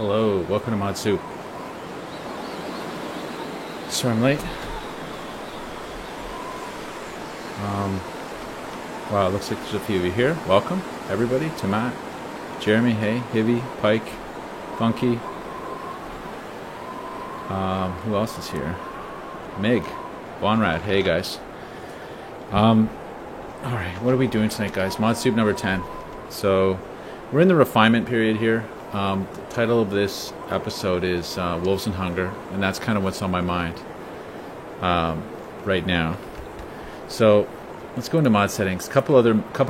Hello, welcome to Mod Soup. Sorry I'm late. Wow, it looks like there's a few of you here. Welcome, everybody, to Matt, Jeremy, hey, Hibby, Pike, Funky. Who else is here? Mig, Bonrad, hey guys. Alright, what are we doing tonight, guys? Mod Soup number 10. So, we're in the refinement period here. The title of this episode is Wolves and Hunger, and that's kind of what's on my mind right now. So let's go into mod settings. Couple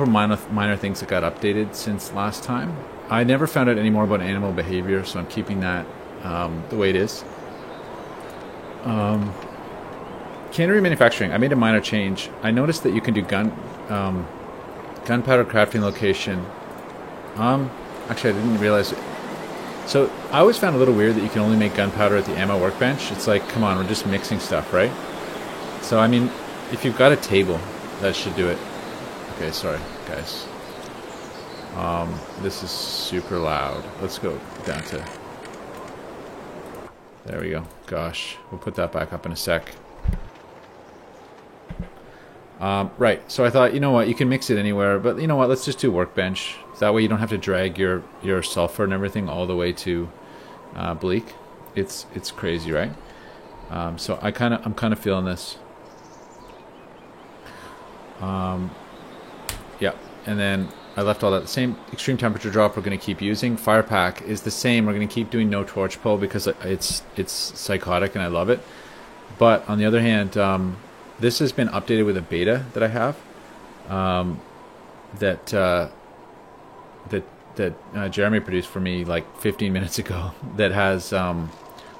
minor things that got updated since last time. I never found out any more about animal behavior, so I'm keeping that the way it is. Cannery manufacturing. I made a minor change. I noticed that you can do gunpowder crafting location. Actually, I didn't realize it. So I always found it a little weird that you can only make gunpowder at the ammo workbench. It's like, come on, we're just mixing stuff, right? So I mean, if you've got a table, that should do it. Okay, sorry, guys. This is super loud. Let's go down to... There we go. Gosh, we'll put that back up in a sec. Right, so I thought, you know what, you can mix it anywhere, but you know what, let's just do workbench. That way you don't have to drag your sulfur and everything all the way to Bleak. It's crazy, right? So I'm kind of feeling this. Yeah, and then I left all that the same. Extreme temperature drop we're going to keep using. Fire pack is the same. We're going to keep doing no torch pull because it's psychotic and I love it. But on the other hand, this has been updated with a beta that I have that Jeremy produced for me like 15 minutes ago that has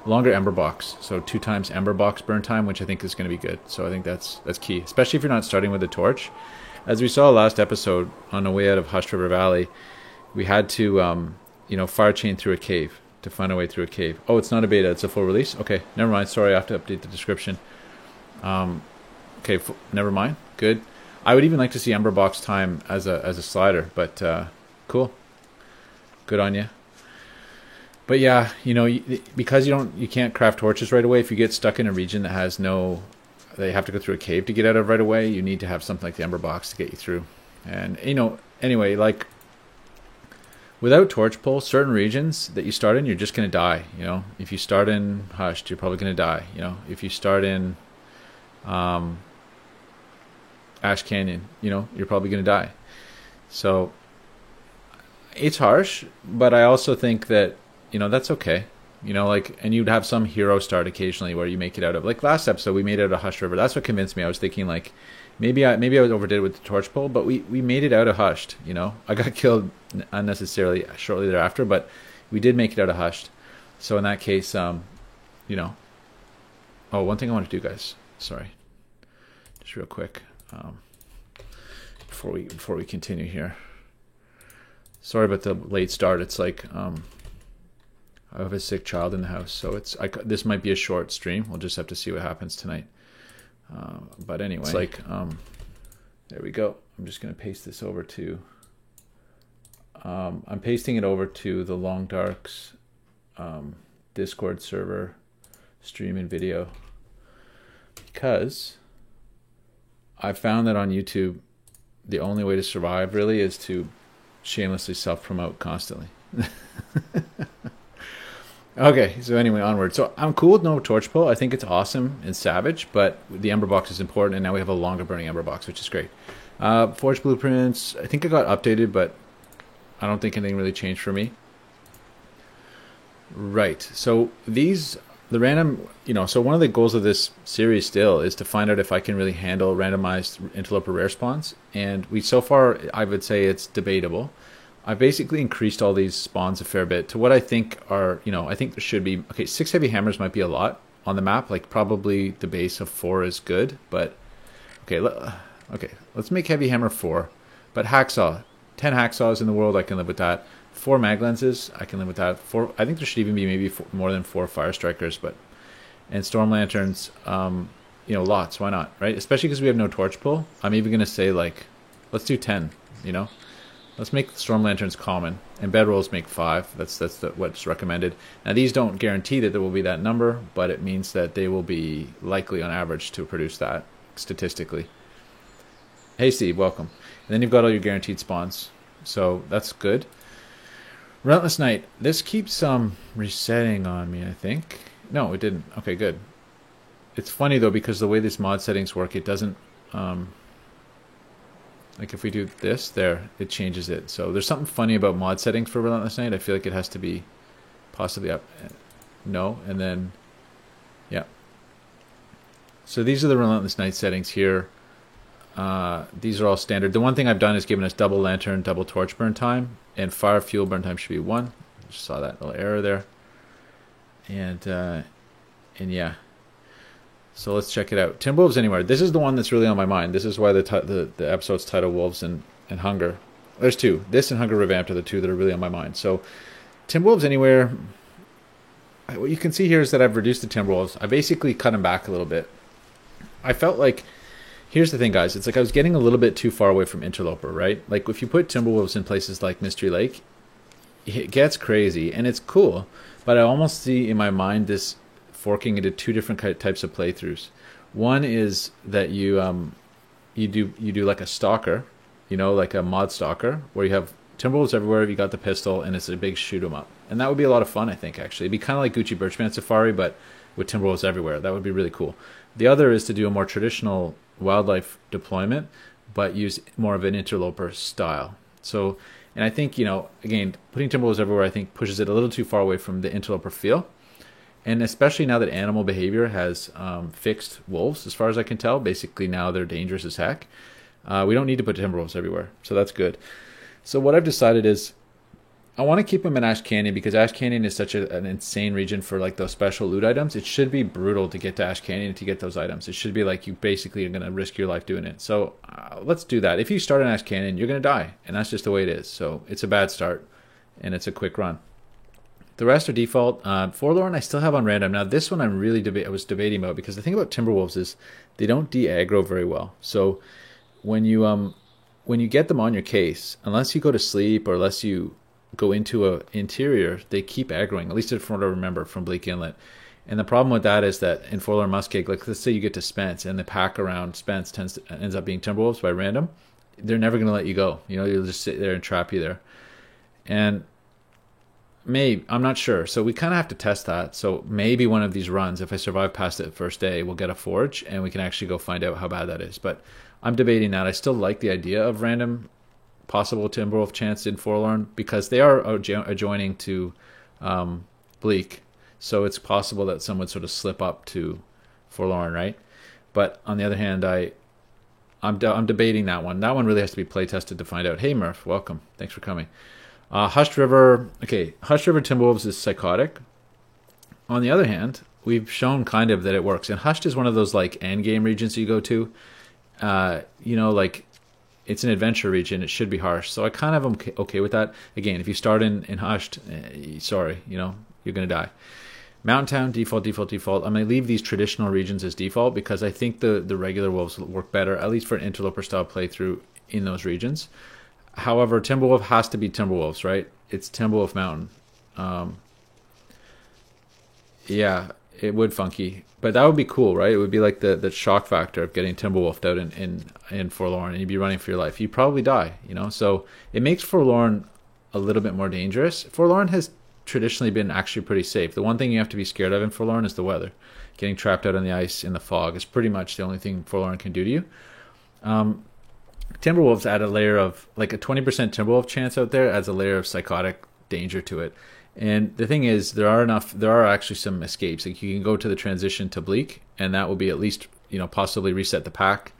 longer ember box, so 2 times ember box burn time, which I think is going to be good. So I think that's key, especially if you're not starting with a torch. As we saw last episode on the way out of Hushed River Valley, we had to fire chain through a cave to find a way through a cave. Oh, it's not a beta, it's a full release. Okay, never mind. Sorry, I have to update the description. Okay, never mind. Good. I would even like to see ember box time as a slider, but cool. Good on you. But yeah, because you can't craft torches right away. If you get stuck in a region that has they have to go through a cave to get out of right away, you need to have something like the ember box to get you through. And anyway, like without torch pull, certain regions that you start in, you're just gonna die. If you start in Hushed, you're probably gonna die. If you start in Ash Canyon, you're probably gonna die. So it's harsh, but I also think that that's okay. And you'd have some hero start occasionally where you make it out of, like last episode we made it out of Hushed River. That's what convinced me. I was thinking like maybe I overdid it with the torch pull, but we made it out of Hushed. I got killed unnecessarily shortly thereafter, but we did make it out of Hushed. So in that case, oh, one thing I want to do, guys, sorry, just real quick, before we continue here. Sorry about the late start. It's like I have a sick child in the house, so this might be a short stream. We'll just have to see what happens tonight. But anyway, it's like there we go. I'm just going to paste this over to. I'm pasting it over to the Long Darks Discord server, stream and video, because I found that on YouTube, the only way to survive really is to shamelessly self-promote constantly. Okay, so anyway, onward. So I'm cool with no torch pull. I think it's awesome and savage, but the ember box is important, and now we have a longer burning ember box, which is great. Forge blueprints, I think it got updated, but I don't think anything really changed for me. Right, so the random, so one of the goals of this series still is to find out if I can really handle randomized interloper rare spawns, and so far I would say it's debatable. I basically increased all these spawns a fair bit to what I think are, I think there should be, 6 heavy hammers might be a lot on the map, like probably the base of 4 is good, but okay, let's make heavy hammer 4, but hacksaw, 10 hacksaws in the world, I can live with that. 4 mag lenses, I can live with that. 4, I think there should even be maybe more than 4 fire strikers, and storm lanterns, lots, why not, right? Especially because we have no torch pull. I'm even going to say, like, let's do 10, Let's make Storm Lanterns common, and bedrolls make 5. That's what's recommended. Now these don't guarantee that there will be that number, but it means that they will be likely on average to produce that statistically. Hey Steve, welcome. And then you've got all your guaranteed spawns, so that's good. Relentless Night. This keeps resetting on me, I think. No, it didn't. Okay, good. It's funny though, because the way these mod settings work, it doesn't like if we do this there, it changes it. So there's something funny about mod settings for Relentless Night. I feel like it has to be possibly up. No, and then yeah. So these are the Relentless Night settings here. These are all standard. The one thing I've done is given us double lantern, double torch burn time, and fire fuel burn time should be 1. Just saw that little error there. And yeah. So let's check it out. Timberwolves Anywhere. This is the one that's really on my mind. This is why the episode's titled Wolves and Hunger. There's 2. This and Hunger Revamped are the 2 that are really on my mind. So Timberwolves Anywhere. What you can see here is that I've reduced the Timberwolves. I basically cut them back a little bit. I felt like, here's the thing, guys. It's like I was getting a little bit too far away from Interloper, right? Like if you put Timberwolves in places like Mystery Lake, it gets crazy and it's cool. But I almost see in my mind this forking into 2 different types of playthroughs. One is that you do like a stalker, like a mod stalker, where you have Timberwolves everywhere, you got the pistol, and it's a big shoot 'em up. And that would be a lot of fun, I think, actually. It'd be kind of like Gucci Birchman Safari, but with Timberwolves everywhere. That would be really cool. The other is to do a more traditional wildlife deployment, but use more of an interloper style. So, and I think, again, putting Timberwolves everywhere, I think pushes it a little too far away from the interloper feel. And especially now that animal behavior has fixed wolves, as far as I can tell, basically now they're dangerous as heck. We don't need to put Timberwolves everywhere, so that's good. So what I've decided is I want to keep them in Ash Canyon because Ash Canyon is such an insane region for like those special loot items. It should be brutal to get to Ash Canyon to get those items. It should be like you basically are going to risk your life doing it. So let's do that. If you start in Ash Canyon, you're going to die, and that's just the way it is. So it's a bad start, and it's a quick run. The rest are default. Forlorn I still have on random. Now this one I was debating about because the thing about Timberwolves is they don't de-aggro very well. So when you get them on your case, unless you go to sleep or unless you go into a interior, they keep aggroing, at least from what I remember from Bleak Inlet. And the problem with that is that in Forlorn Muskeg, like let's say you get to Spence and the pack around Spence ends up being Timberwolves by random, they're never going to let you go. You'll just sit there and trap you there. And maybe, I'm not sure. So we kind of have to test that. So maybe one of these runs, if I survive past it first day, we'll get a forge and we can actually go find out how bad that is. But I'm debating that. I still like the idea of random possible Timberwolf chance in Forlorn because they are adjoining to Bleak. So it's possible that some would sort of slip up to Forlorn, right? But on the other hand, I'm debating that one. That one really has to be play tested to find out. Hey Murph, welcome. Thanks for coming. Hushed River, okay, Hushed River Timberwolves is psychotic. On the other hand, we've shown kind of that it works. And Hushed is one of those like end game regions you go to. Like it's an adventure region. It should be harsh. So I kind of am okay with that. Again, if you start in Hushed, sorry, you're going to die. Mountain Town, default. I'm going to leave these traditional regions as default because I think the regular wolves will work better, at least for an interloper style playthrough in those regions. However, Timberwolf has to be Timberwolves, right? It's Timberwolf Mountain. Yeah, it would funky. But that would be cool, right? It would be like the shock factor of getting Timberwolfed out in Forlorn, and you'd be running for your life. You'd probably die, So it makes Forlorn a little bit more dangerous. Forlorn has traditionally been actually pretty safe. The one thing you have to be scared of in Forlorn is the weather. Getting trapped out on the ice in the fog is pretty much the only thing Forlorn can do to you. Timberwolves add a layer of, like a 20% Timberwolf chance out there adds a layer of psychotic danger to it. And the thing is, there are actually some escapes. Like you can go to the transition to Bleak, and that will be at least, possibly reset the pack.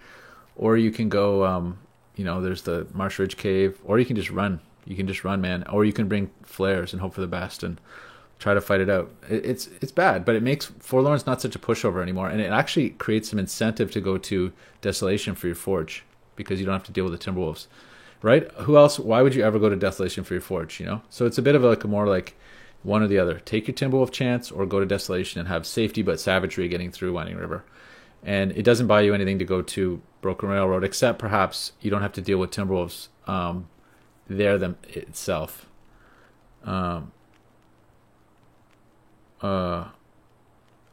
Or you can go, there's the Marsh Ridge Cave, or you can just run. You can just run, man. Or you can bring flares and hope for the best and try to fight it out. It's bad, but it makes Forlorn's not such a pushover anymore. And it actually creates some incentive to go to Desolation for your forge, because you don't have to deal with the Timberwolves, right? Who else? Why would you ever go to Desolation for your forge? So it's a bit of a more like one or the other. Take your Timberwolf chance, or go to Desolation and have safety but savagery getting through Winding River. And it doesn't buy you anything to go to Broken Railroad, except perhaps you don't have to deal with Timberwolves there them itself.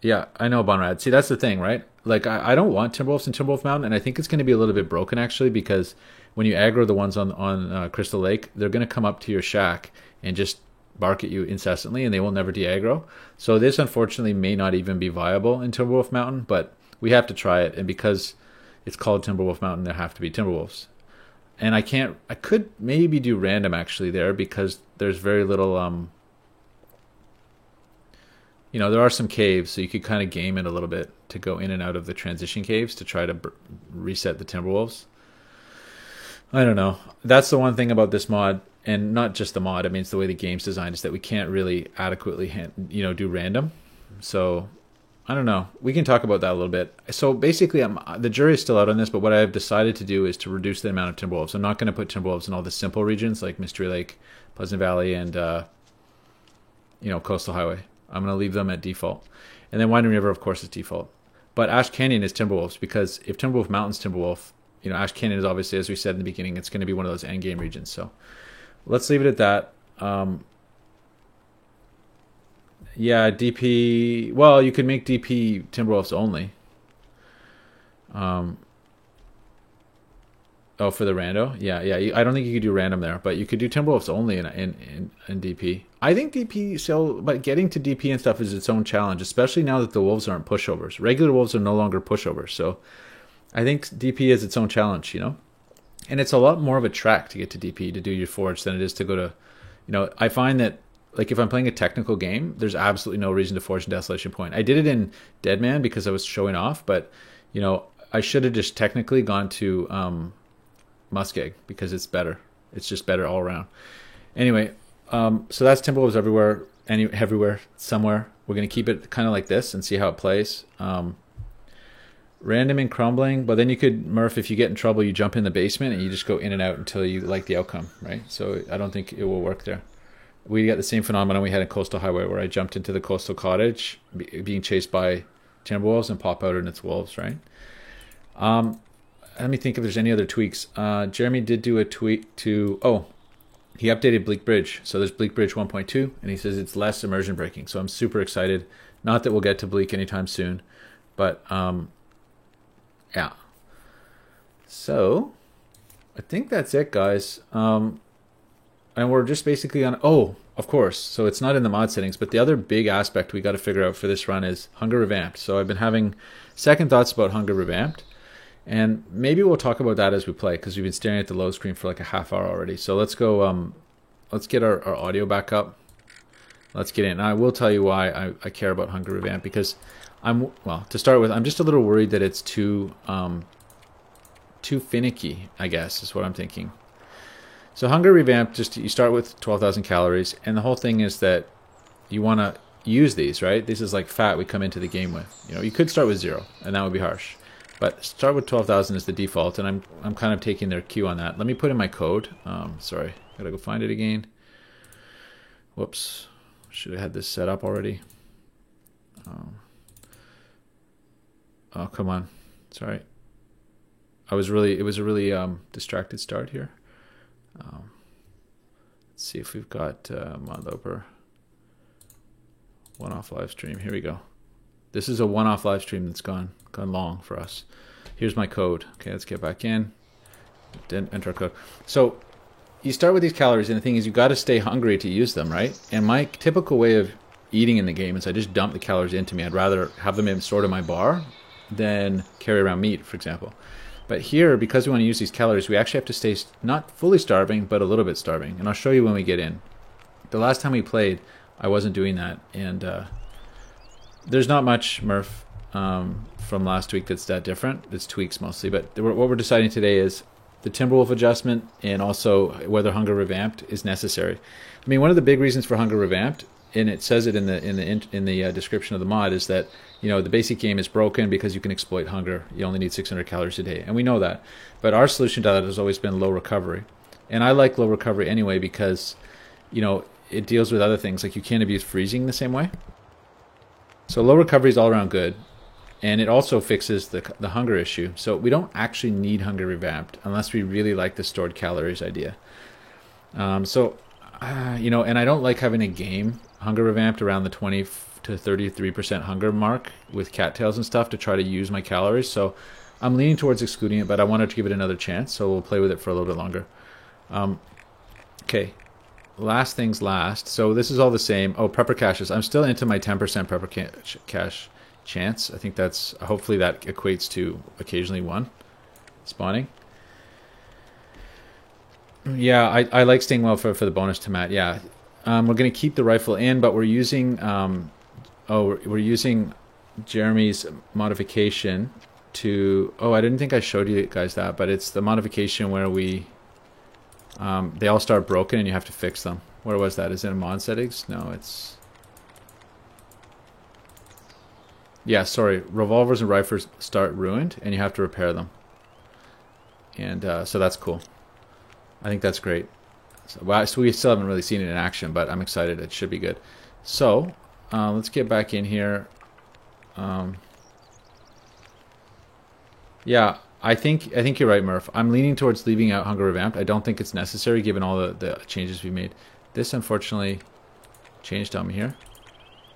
Yeah, I know, Bonrad. See, that's the thing, right? Like, I don't want Timberwolves in Timberwolf Mountain, and I think it's going to be a little bit broken, actually, because when you aggro the ones on Crystal Lake, they're going to come up to your shack and just bark at you incessantly, and they will never de-aggro. So this, unfortunately, may not even be viable in Timberwolf Mountain, but we have to try it, and because it's called Timberwolf Mountain, there have to be Timberwolves. And I could maybe do random, actually, there, because there's very little... there are some caves, so you could kind of game it a little bit to go in and out of the transition caves to try to reset the Timberwolves. I don't know. That's the one thing about this mod, and not just the mod. I mean, it's the way the game's designed, is that we can't really adequately, do random. So I don't know. We can talk about that a little bit. So basically, the jury is still out on this, but what I've decided to do is to reduce the amount of Timberwolves. I'm not going to put Timberwolves in all the simple regions like Mystery Lake, Pleasant Valley, and Coastal Highway. I'm going to leave them at default. And then Winding River, of course, is default. But Ash Canyon is Timberwolves, because if Timberwolf Mountain's Timberwolf, Ash Canyon is obviously, as we said in the beginning, it's going to be one of those endgame regions. So let's leave it at that. DP... Well, you could make DP Timberwolves only. Oh, for the rando? Yeah. I don't think you could do random there, but you could do Timberwolves only in DP. I think DP, but getting to DP and stuff is its own challenge, especially now that the Wolves aren't pushovers. Regular Wolves are no longer pushovers, so I think DP is its own challenge, And it's a lot more of a track to get to DP to do your forge than it is to go to, I find that, like, if I'm playing a technical game, there's absolutely no reason to forge in Desolation Point. I did it in Deadman because I was showing off, but, I should have just technically gone to Muskeg because it's better. It's just better all around. Anyway, so that's Timberwolves everywhere, somewhere. We're going to keep it kind of like this and see how it plays. Random and crumbling, but then you could, Murph, if you get in trouble, you jump in the basement and you just go in and out until you like the outcome, right? So I don't think it will work there. We got the same phenomenon we had in Coastal Highway, where I jumped into the Coastal Cottage, being chased by Timberwolves, and pop out and it's Wolves, right? Let me think if there's any other tweaks. Jeremy did do a tweak to... he updated Bleak Bridge. So there's Bleak Bridge 1.2, and he says it's less immersion breaking. So I'm super excited. Not that we'll get to Bleak anytime soon, but yeah. So I think that's it, guys. And we're just basically on... Oh, of course. So it's not in the mod settings, but the other big aspect we got to figure out for this run is Hunger Revamped. So I've been having second thoughts about Hunger Revamped. And maybe we'll talk about that as we play, because we've been staring at the load screen for like a half hour already. So let's go, let's get our audio back up. Let's get in. And I will tell you why I care about Hunger Revamp, because to start with, I'm just a little worried that it's too finicky, I guess, is what I'm thinking. So Hunger Revamp, you start with 12,000 calories, and the whole thing is that you want to use these, right? This is like fat we come into the game with. You could start with 0, and that would be harsh. But start with 12,000 as the default, and I'm kind of taking their cue on that. Let me put in my code. Sorry, gotta go find it again. Whoops, should have had this set up already. Oh, come on. Sorry. It was a really distracted start here. Let's see if we've got Modloper. One-off live stream. Here we go. This is a one-off live stream that's gone long for us. Here's my code. Okay, let's get back in. Enter our code. So you start with these calories, and the thing is, you got to stay hungry to use them, right? And my typical way of eating in the game is I just dump the calories into me. I'd rather have them stored in my bar than carry around meat, for example. But here, because we want to use these calories, we actually have to stay not fully starving, but a little bit starving. And I'll show you when we get in. The last time we played, I wasn't doing that, and there's not much, Murph, from last week that's that different. It's tweaks mostly, but what we're deciding today is the Timberwolf adjustment, and also whether Hunger Revamped is necessary. I mean, one of the big reasons for Hunger Revamped, and it says it in the description of the mod, is that the basic game is broken because you can exploit hunger. You only need 600 calories a day, and we know that. But our solution to that has always been low recovery, and I like low recovery anyway because it deals with other things, like you can't abuse freezing the same way. So low recovery is all around good, and it also fixes the hunger issue. So we don't actually need Hunger Revamped unless we really like the stored calories idea. You know, and I don't like having a game hunger revamped around the 20 to 33% hunger mark with cattails and stuff to try to use my calories. So I'm leaning towards excluding it, but I wanted to give it another chance, so we'll play with it for a little bit longer. Okay, last things last. So this is all the same. Oh, prepper caches. I'm still into my 10% prepper cache chance. I think that's, hopefully that equates to occasionally one spawning. Yeah, I like staying well for the bonus to Matt. Yeah, we're gonna keep the rifle in, but we're using we're using Jeremy's modification to. Oh, I didn't think I showed you guys that, but it's the modification where we they all start broken and you have to fix them. Where was that? Is it in mod settings? No, it's. Yeah, sorry. Revolvers and rifles start ruined, and you have to repair them. And so that's cool. I think that's great. So we still haven't really seen it in action, but I'm excited. It should be good. So let's get back in here. Yeah, I think you're right, Murph. I'm leaning towards leaving out Hunger Revamped. I don't think it's necessary given all the changes we made. This unfortunately changed on me here.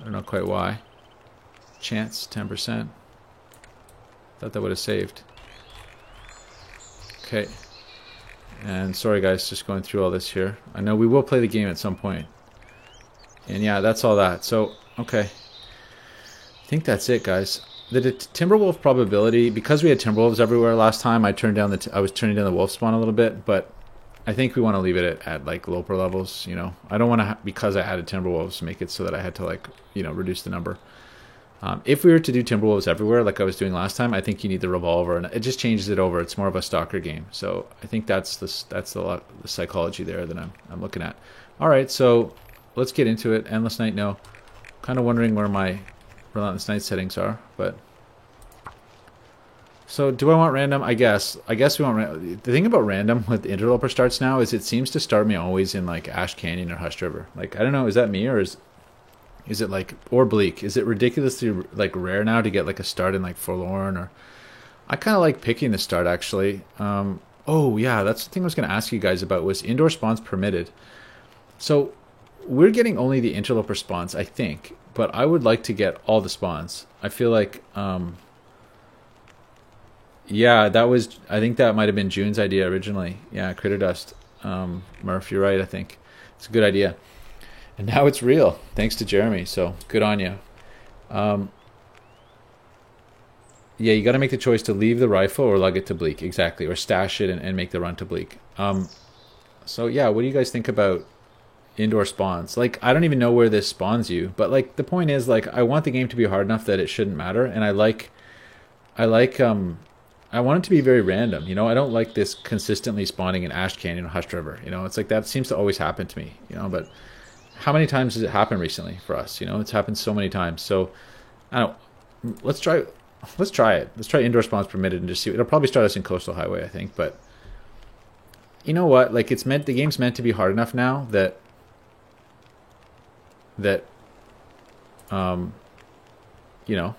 I don't know quite why. Chance 10%. Thought that would have saved. Okay. And sorry guys, just going through all this here. I know we will play the game at some point. And yeah, that's all that. So, okay. I think that's it, guys. The Timberwolf probability, because we had Timberwolves everywhere last time, I was turning down the wolf spawn a little bit, but I think we want to leave it at like lower levels, you know. I don't want to, because I added Timberwolves, make it so that I had to like, you know, reduce the number. If we were to do Timberwolves everywhere, like I was doing last time, I think you need the revolver, and it just changes it over. It's more of a stalker game. So I think that's the psychology there that I'm looking at. All right, so let's get into it. Endless Night, no. Kind of wondering where my Relentless Night settings are, but so do I want random? I guess we want random. The thing about random with the interloper starts now is it seems to start me always in like Ash Canyon or Hushed River. Like I don't know, is that me or is it like, or Bleak? Is it ridiculously like rare now to get like a start in like Forlorn? Or I kind of like picking the start actually. Oh yeah, that's the thing I was going to ask you guys about was indoor spawns permitted. So we're getting only the interloper spawns, I think, but I would like to get all the spawns. I feel like, yeah, I think that might have been June's idea originally. Yeah, Critter Dust. Murph, you're right. I think it's a good idea. And now it's real, thanks to Jeremy, so good on you. Yeah, you got to make the choice to leave the rifle or lug it to Bleak, exactly, or stash it and make the run to Bleak. So yeah, what do you guys think about indoor spawns? Like, I don't even know where this spawns you, but like the point is, like, I want the game to be hard enough that it shouldn't matter, and I want it to be very random, you know. I don't like this consistently spawning in Ash Canyon or Hushed River, you know. It's like that seems to always happen to me, you know, but how many times has it happened recently for us? You know, it's happened so many times. So, I don't know. Let's try it. Let's try indoor spawns permitted and just see. It'll probably start us in Coastal Highway, I think. But you know what? Like the game's meant to be hard enough now that you know,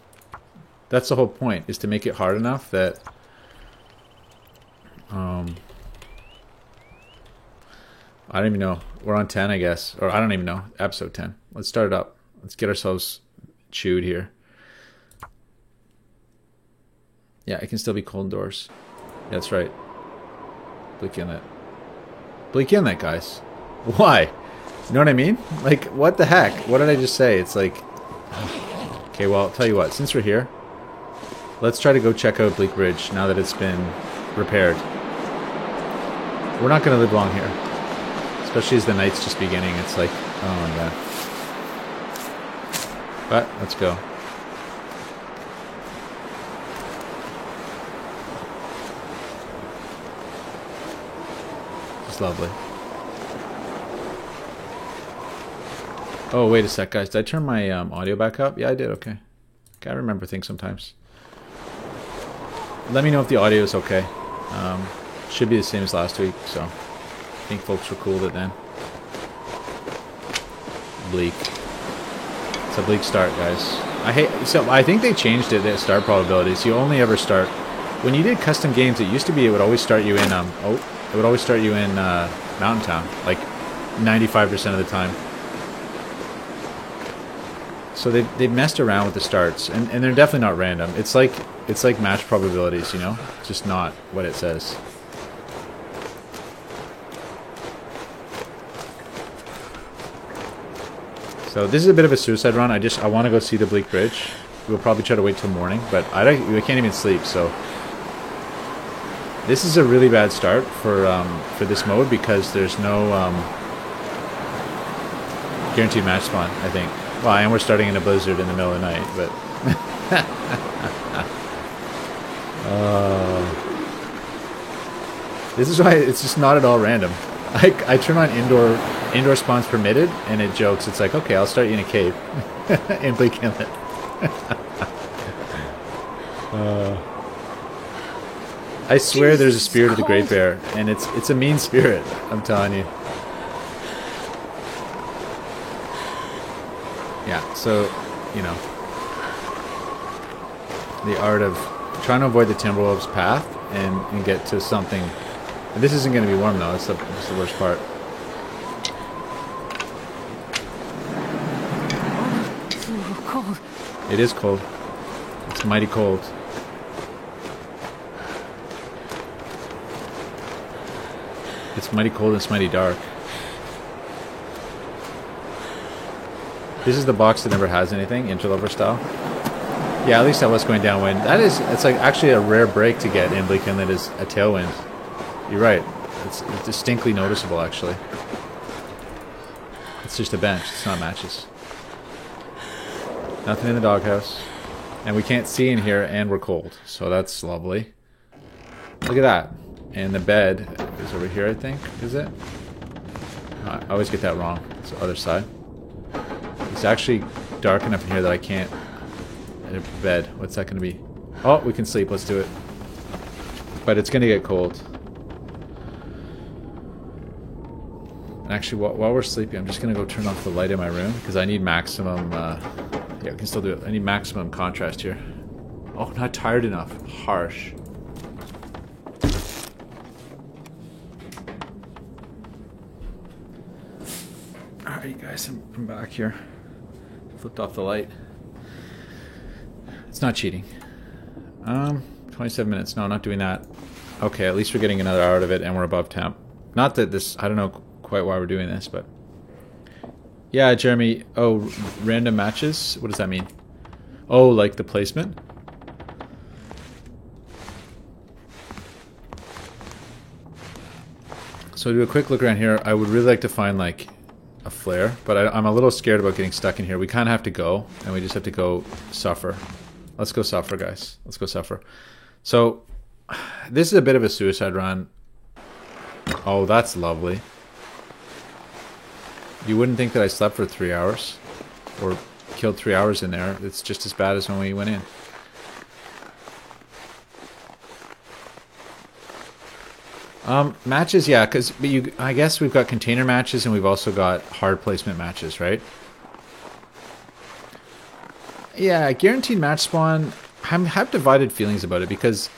that's the whole point, is to make it hard enough that I don't even know. We're on 10, I guess. Or I don't even know. Episode 10. Let's start it up. Let's get ourselves chewed here. Yeah, it can still be cold doors. Yeah, that's right. Bleak Inlet. Bleak Inlet, guys. Why? You know what I mean? Like, what the heck? What did I just say? It's like... Okay, well, I'll tell you what. Since we're here, let's try to go check out Bleak Ridge now that it's been repaired. We're not going to live long here. Especially as the night's just beginning. It's like, oh my god. But, let's go. It's lovely. Oh, wait a sec, guys. Did I turn my audio back up? Yeah, I did. Okay. Okay, I remember things sometimes. Let me know if the audio is okay. Should be the same as last week, so I think folks were cool with it then. Bleak. It's a bleak start, guys. I think they changed it at start probabilities. You only ever start when you did custom games. It used to be it would always start you in Mountain Town, like 95% of the time. So they've messed around with the starts, and they're definitely not random. It's like match probabilities, you know, it's just not what it says. So this is a bit of a suicide run. I want to go see the Bleak Bridge. We'll probably try to wait till morning, but I can't even sleep. So this is a really bad start for this mode because there's no guaranteed match spawn, I think. Well, and we're starting in a blizzard in the middle of the night, but this is why it's just not at all random. I turn on indoor spawns permitted, and it jokes. It's like, okay, I'll start you in a cave in Bleak Inlet. I swear there's a spirit of the Great Bear, and it's a mean spirit, I'm telling you. Yeah, so, you know, the art of trying to avoid the Timberwolves path and get to something. And this isn't going to be warm, though. That's the worst part. Oh, cold. It is cold. It's mighty cold. It's mighty cold and it's mighty dark. This is the box that never has anything, interloper style. Yeah, at least that was going downwind. It's like actually a rare break to get in Bleak Inlet is a tailwind. You're right. It's distinctly noticeable, actually. It's just a bench. It's not matches. Nothing in the doghouse. And we can't see in here, and we're cold. So that's lovely. Look at that. And the bed is over here, I think. Is it? I always get that wrong. It's the other side. It's actually dark enough in here that I can't... Bed. What's that going to be? Oh, we can sleep. Let's do it. But it's going to get cold. Actually, while we're sleeping, I'm just going to go turn off the light in my room because I need maximum... yeah, we can still do it. I need maximum contrast here. Oh, not tired enough. Harsh. Alright, you guys, I'm back here. Flipped off the light. It's not cheating. 27 minutes. No, I'm not doing that. Okay, at least we're getting another hour out of it, and we're above temp. Not that this... I don't know quite why we're doing this, but... Yeah, Jeremy. Oh, random matches? What does that mean? Oh, like the placement? So to do a quick look around here, I would really like to find, like, a flare, but I'm a little scared about getting stuck in here. We kind of have to go, and we just have to go suffer. Let's go suffer, guys. Let's go suffer. So, this is a bit of a suicide run. Oh, that's lovely. You wouldn't think that I slept for 3 hours, or killed 3 hours in there. It's just as bad as when we went in. Matches, yeah, because I guess we've got container matches and we've also got hard placement matches, right? Yeah, guaranteed match spawn, I have divided feelings about it because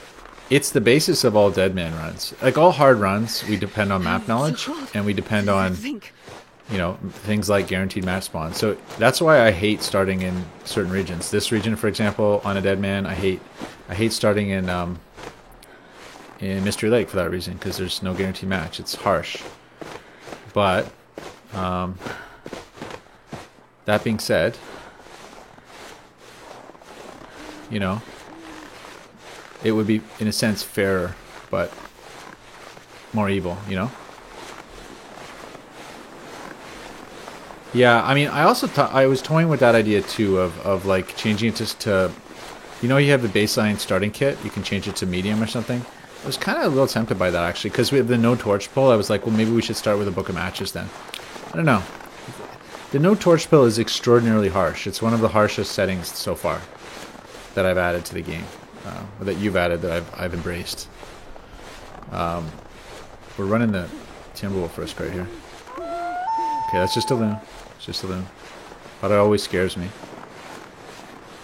it's the basis of all Deadman runs. Like all hard runs, we depend on map knowledge and we depend on, you know, things like guaranteed match spawn. So that's why I hate starting in certain regions. This region, for example, on a Deadman, I hate starting in Mystery Lake for that reason, because there's no guaranteed match. It's harsh. But that being said, you know, it would be in a sense fairer, but more evil, you know? Yeah, I mean, I also I was toying with that idea too of like changing it just to, you know, you have the baseline starting kit, you can change it to medium or something. I was kind of a little tempted by that actually, because we have the no torch pull. I was like, well, maybe we should start with a book of matches then. I don't know. The no torch pull is extraordinarily harsh. It's one of the harshest settings so far that I've added to the game, or that you've added that I've embraced. We're running the Timberwolf risk right here. Okay, that's just a loon. It's just a loon. But it always scares me.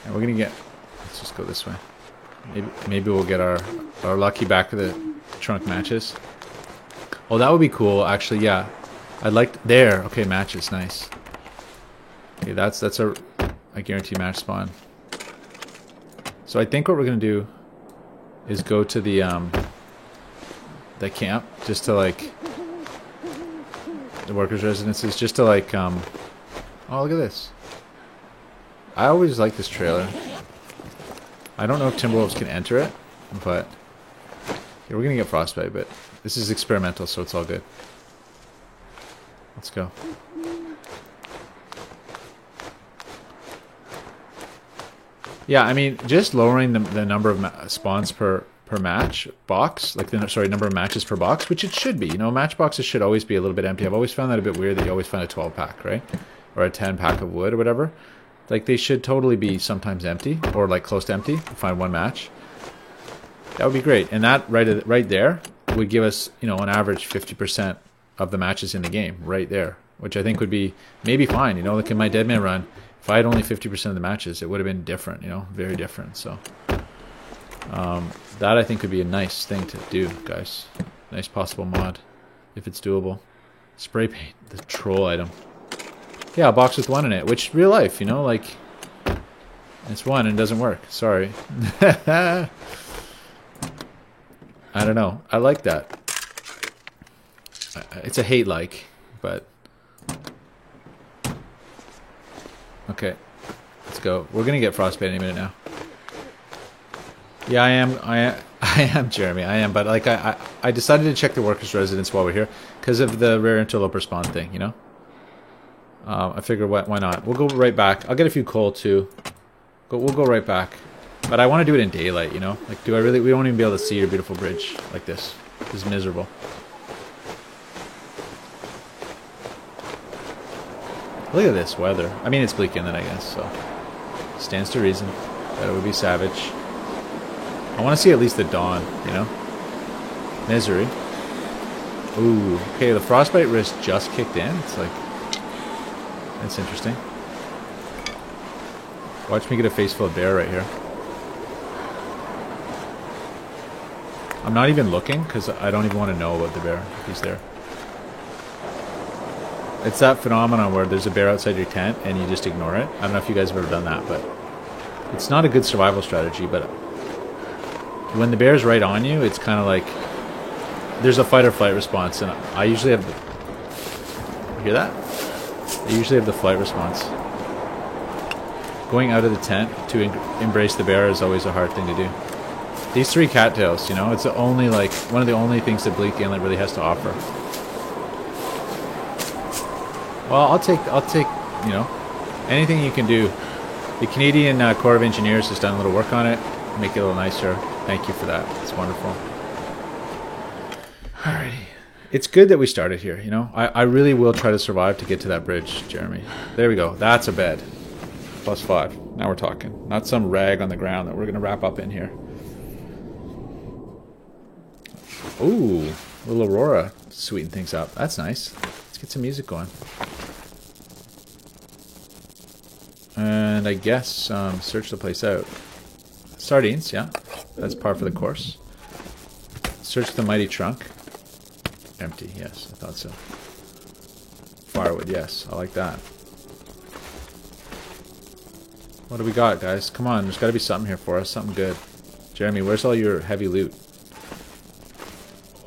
And we're gonna get... Let's just go this way. Maybe we'll get our lucky back of the trunk matches. Oh, that would be cool, actually, yeah. I'd like... There. Okay, matches. Nice. Okay, that's a guarantee match spawn. So I think what we're going to do is go to the camp, just to, like... The workers' residences, just to, like, Oh, look at this. I always like this trailer. I don't know if Timberwolves can enter it, but... Yeah, we're going to get frostbite, but... This is experimental, so it's all good. Let's go. Yeah, I mean, just lowering the number of spawns per match box, like the number of matches per box, which it should be. You know, match boxes should always be a little bit empty. I've always found that a bit weird that you always find a 12-pack, right? Or a 10-pack of wood or whatever. Like, they should totally be sometimes empty, or like close to empty. Find one match. That would be great. And that right there would give us, you know, on average 50% of the matches in the game right there, which I think would be maybe fine. You know, like in my Deadman run, if I had only 50% of the matches, it would have been different, you know, very different. So that I think would be a nice thing to do, guys. Nice possible mod if it's doable. Spray paint, the troll item. Yeah, a box with one in it, which real life, you know, like it's one and it doesn't work. Sorry. I don't know. I like that. It's a hate like, but okay. Let's go. We're gonna get frostbite any minute now. Yeah, I am Jeremy. I am, but like I decided to check the workers' residence while we're here because of the rare interloper spawn thing, you know. I figure why not? We'll go right back. I'll get a few coal too. We'll go right back. But I want to do it in daylight, you know? Like, do I really... We won't even be able to see your beautiful bridge like this. This is miserable. Look at this weather. I mean, it's bleak inland, I guess, so... Stands to reason that it would be savage. I want to see at least the dawn, you know? Misery. Ooh. Okay, the frostbite risk just kicked in. It's like... That's interesting. Watch me get a face full of bear right here. I'm not even looking because I don't even want to know about the bear if he's there. It's that phenomenon where there's a bear outside your tent and you just ignore it. I don't know if you guys have ever done that, but it's not a good survival strategy. But when the bear's right on you, it's kind of like there's a fight or flight response, and I usually have the... You hear that? I usually have the flight response. Going out of the tent to embrace the bear is always a hard thing to do. These three cattails, you know, it's the only, like, one of the only things that Bleak Inlet really has to offer. Well, I'll take, you know, anything you can do. The Canadian Corps of Engineers has done a little work on it, make it a little nicer. Thank you for that. It's wonderful. Alrighty. It's good that we started here, you know. I really will try to survive to get to that bridge, Jeremy. There we go. That's a bed. +5. Now we're talking. Not some rag on the ground that we're going to wrap up in here. Ooh, little Aurora sweeten things up. That's nice. Let's get some music going. And I guess search the place out. Sardines, yeah. That's par for the course. Search the mighty trunk. Empty, yes, I thought so. Firewood, yes, I like that. What do we got, guys? Come on, there's got to be something here for us. Something good. Jeremy, where's all your heavy loot?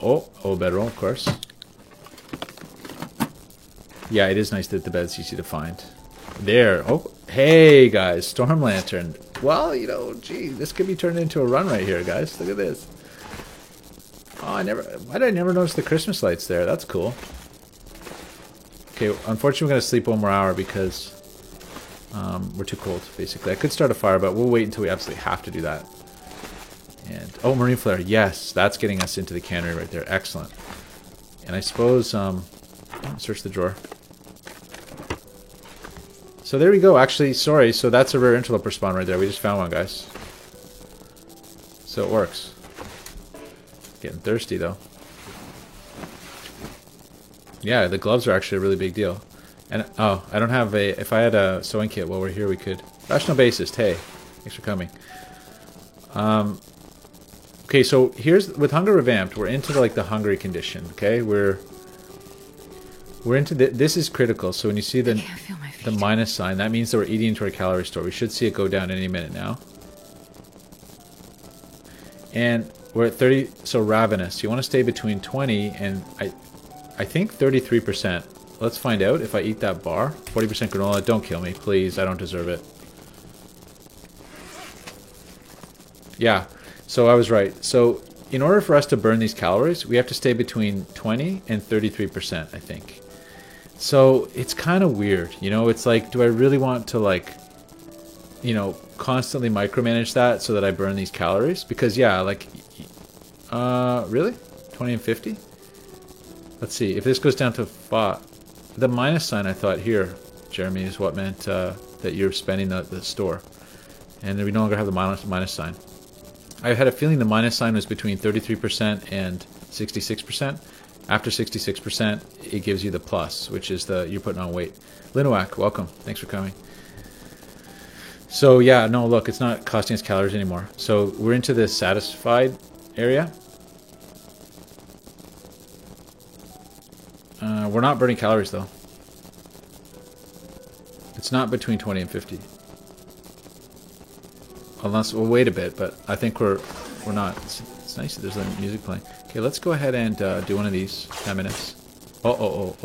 Oh, bedroll, of course. Yeah, it is nice that the bed's easy to find. There. Oh, hey, guys. Storm Lantern. Well, you know, gee, this could be turned into a run right here, guys. Look at this. Oh, why did I never notice the Christmas lights there? That's cool. Okay, unfortunately, we're going to sleep one more hour because we're too cold, basically. I could start a fire, but we'll wait until we absolutely have to do that. And oh, Marine Flare. Yes, that's getting us into the cannery right there. Excellent. And I suppose, search the drawer. So there we go. Actually, sorry. So that's a rare interloper spawn right there. We just found one, guys. So it works. Getting thirsty, though. Yeah, the gloves are actually a really big deal. And, oh, I don't have a... If I had a sewing kit while we're here, we could... Rational bassist, hey. Thanks for coming. Okay, so here's with Hunger Revamped, we're into like the hungry condition. Okay, we're into this is critical. So when you see I can't feel my feet. the minus sign, that means that we're eating into our calorie store. We should see it go down any minute now. And we're at 30. So ravenous. You want to stay between 20 and I think 33%. Let's find out if I eat that bar. 40% granola. Don't kill me, please. I don't deserve it. Yeah. So I was right. So in order for us to burn these calories, we have to stay between 20 and 33%, I think. So it's kind of weird, you know, it's like, do I really want to like, you know, constantly micromanage that so that I burn these calories? Because yeah, like, really? 20 and 50? Let's see, if this goes down to 5, the minus sign I thought here, Jeremy, is what meant that you're spending the store. And we no longer have the minus sign. I had a feeling the minus sign was between 33% and 66%. After 66%, it gives you the plus, which is you're putting on weight. Linowak, welcome. Thanks for coming. So yeah, no, look, it's not costing us calories anymore. So we're into the satisfied area. We're not burning calories though. It's not between 20 and 50. Unless we'll wait a bit, but I think we're not. It's nice that there's like music playing. Okay, let's go ahead and do one of these. 10 minutes. Oh.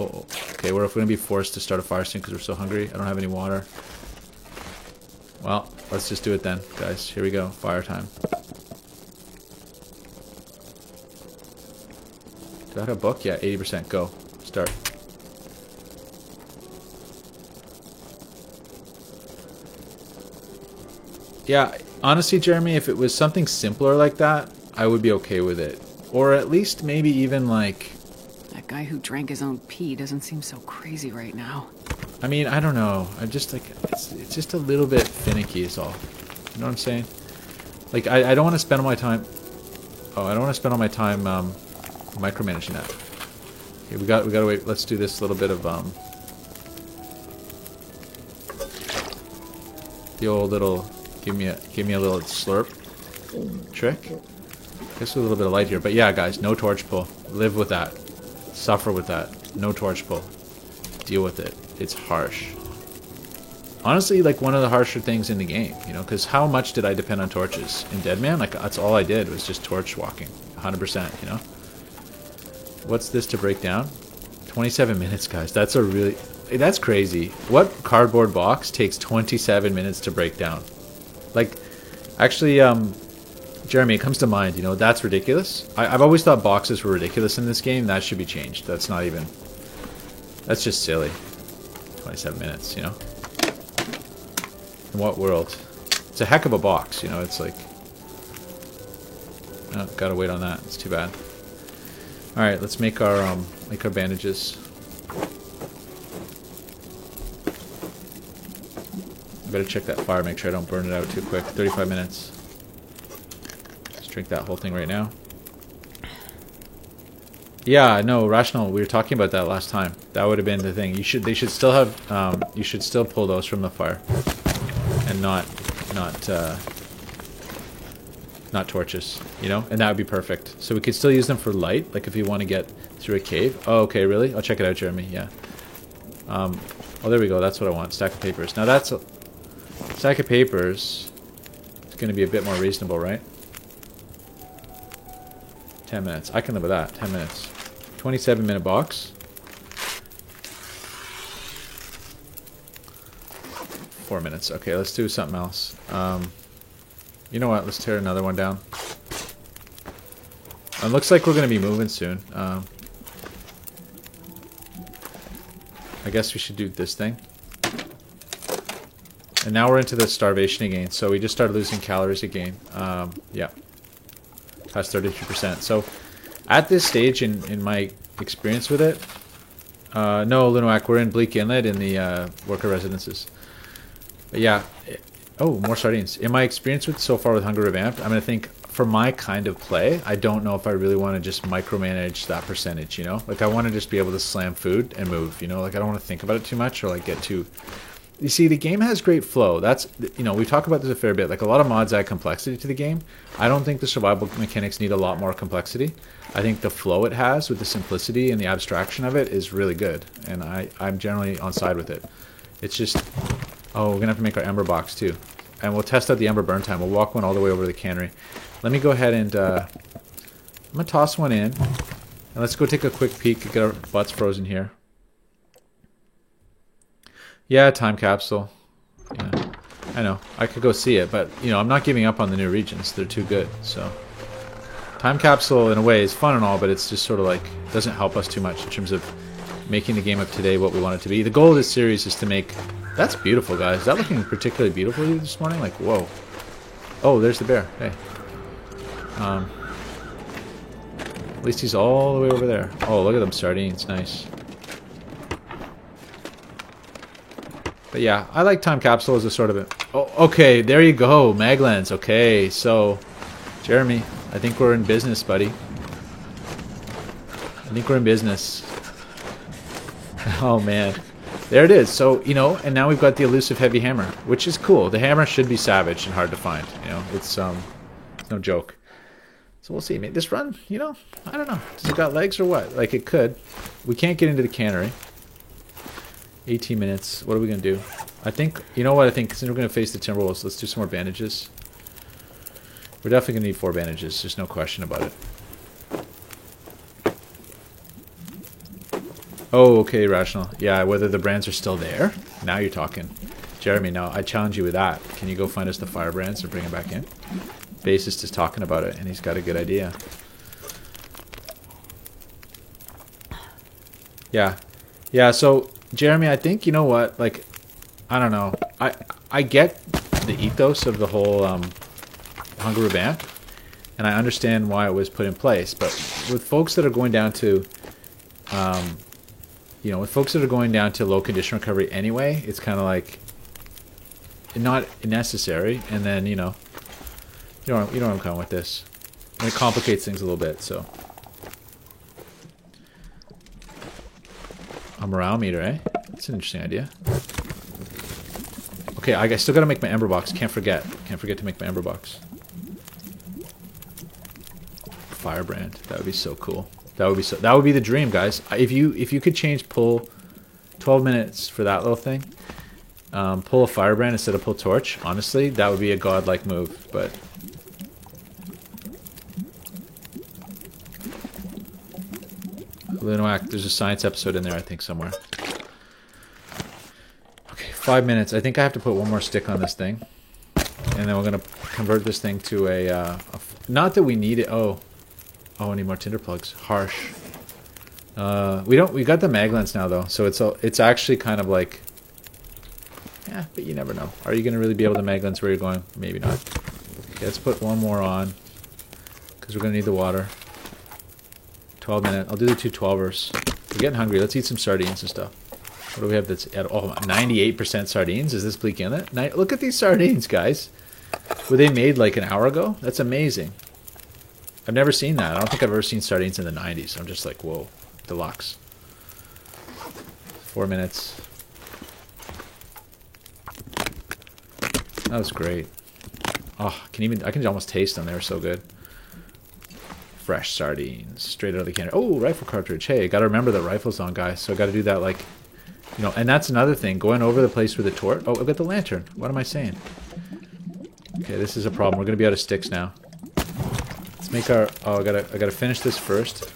Okay, we're going to be forced to start a fire soon because we're so hungry. I don't have any water. Well, let's just do it then, guys. Here we go. Fire time. Do I have a book? Yeah, 80%. Go. Start. Yeah, honestly, Jeremy, if it was something simpler like that, I would be okay with it. Or at least maybe even like... That guy who drank his own pee doesn't seem so crazy right now. I mean, I don't know. I'm just like... It's just a little bit finicky is all. You know what I'm saying? Like, I don't want to spend all my time... Oh, I don't want to spend all my time micromanaging that. Okay, we gotta wait. Let's do this little bit of... the old little... Give me a little slurp trick. Guess a little bit of light here, but yeah, guys, no torch pull. Live with that. Suffer with that. No torch pull. Deal with it. It's harsh. Honestly, like one of the harsher things in the game, you know, because how much did I depend on torches in Deadman? Like that's all I did was just torch walking, 100%. You know. What's this to break down? 27 minutes, guys. That's a really that's crazy. What cardboard box takes 27 minutes to break down? Like, actually, Jeremy, it comes to mind, you know, that's ridiculous. I've always thought boxes were ridiculous in this game. That should be changed. That's not even... That's just silly. 27 minutes, you know? In what world? It's a heck of a box, you know? It's like... Oh, gotta wait on that. It's too bad. Alright, let's make our bandages. Better check that fire, make sure I don't burn it out too quick. 35 minutes. Let's drink that whole thing right now. Yeah, no, Rational, we were talking about that last time. That would have been the thing. They should still have, you should still pull those from the fire. And not torches, you know? And that would be perfect. So we could still use them for light, like if you want to get through a cave. Oh, okay, really? I'll check it out, Jeremy, yeah. Oh, there we go, that's what I want. Stack of papers. Now that's... Stack of papers is going to be a bit more reasonable, right? 10 minutes. I can live with that. 10 minutes. 27-minute box. 4 minutes. Okay, let's do something else. You know what? Let's tear another one down. It looks like we're going to be moving soon. I guess we should do this thing. And now we're into the starvation again. So we just started losing calories again. Yeah. Past 33%. So at this stage in my experience with it, no, Lunoak, we're in Bleak Inlet in the worker residences. But yeah. Oh, more sardines. In my experience with so far with Hunger Revamped, I'm going to think for my kind of play, I don't know if I really want to just micromanage that percentage, you know? Like I want to just be able to slam food and move, you know? Like I don't want to think about it too much or like get too You see, the game has great flow. That's, you know, we talk about this a fair bit. Like, a lot of mods add complexity to the game. I don't think the survival mechanics need a lot more complexity. I think the flow it has with the simplicity and the abstraction of it is really good. And I'm generally on side with it. It's just, oh, we're going to have to make our ember box too. And we'll test out the ember burn time. We'll walk one all the way over to the cannery. Let me go ahead and, I'm going to toss one in. And let's go take a quick peek, get our butts frozen here. Yeah, time capsule. Yeah, I know. I could go see it, but, you know, I'm not giving up on the new regions. They're too good, so. Time capsule, in a way, is fun and all, but it's just sort of like, doesn't help us too much in terms of making the game of today what we want it to be. The goal of this series is to make... That's beautiful, guys. Is that looking particularly beautiful this morning? Like, whoa. Oh, there's the bear. Hey. At least he's all the way over there. Oh, look at them sardines. Nice. But yeah, I like time capsule as a sort of a... Oh, okay, there you go. Maglans. Okay, so... Jeremy, I think we're in business, buddy. I think we're in business. Oh, man. There it is. So, you know, and now we've got the elusive heavy hammer, which is cool. The hammer should be savage and hard to find. You know, it's no joke. So we'll see. Maybe this run, you know, I don't know. Does it got legs or what? Like, it could. We can't get into the cannery. 18 minutes. What are we going to do? I think, you know what? I think since we're going to face the Timberwolves, let's do some more bandages. We're definitely going to need 4 bandages. There's no question about it. Oh, okay, Rational. Yeah, whether the brands are still there? Now you're talking. Jeremy, now I challenge you with that. Can you go find us the fire brands and bring them back in? Bassist is talking about it, and he's got a good idea. Yeah. Yeah, so... Jeremy, I think, you know what, like, I don't know. I get the ethos of the whole Hunger revamp, and I understand why it was put in place, but with folks that are going down to, you know, with folks that are going down to low condition recovery anyway, it's kind of like, not necessary, and then, you know where I'm coming with this. And it complicates things a little bit, so. A morale meter, eh? That's an interesting idea. Okay, I still gotta make my ember box. Can't forget. Can't forget to make my ember box. Firebrand. That would be so cool. That would be the dream, guys. If you could change pull 12 minutes for that little thing, pull a firebrand instead of pull torch, honestly, that would be a godlike move, but Lunoac, there's a science episode in there, I think, somewhere. Okay, 5 minutes. I think I have to put one more stick on this thing. And then we're going to convert this thing to a not that we need it. Oh, I need more tinder plugs. Harsh. We got the Maglans now, though. So it's actually kind of like... Yeah, but you never know. Are you going to really be able to Maglans where you're going? Maybe not. Okay, let's put one more on. Because we're going to need the water. 12 minutes. I'll do the 2 12ers. We're getting hungry. Let's eat some sardines and stuff. What do we have that's at 98% sardines? Is this Bleak Inlet? Look at these sardines, guys. Were they made like an hour ago? That's amazing. I've never seen that. I don't think I've ever seen sardines in the 90s. I'm just like, whoa. Deluxe. 4 minutes. That was great. Oh, I can almost taste them. They were so good. Fresh sardines, straight out of the can. Oh, rifle cartridge. Hey, got to remember the rifle's on, guys. So I got to do that, like, you know. And that's another thing. Going over the place with the torch. Oh, I've got the lantern. What am I saying? Okay, this is a problem. We're gonna be out of sticks now. Let's make our. Oh, I gotta finish this first.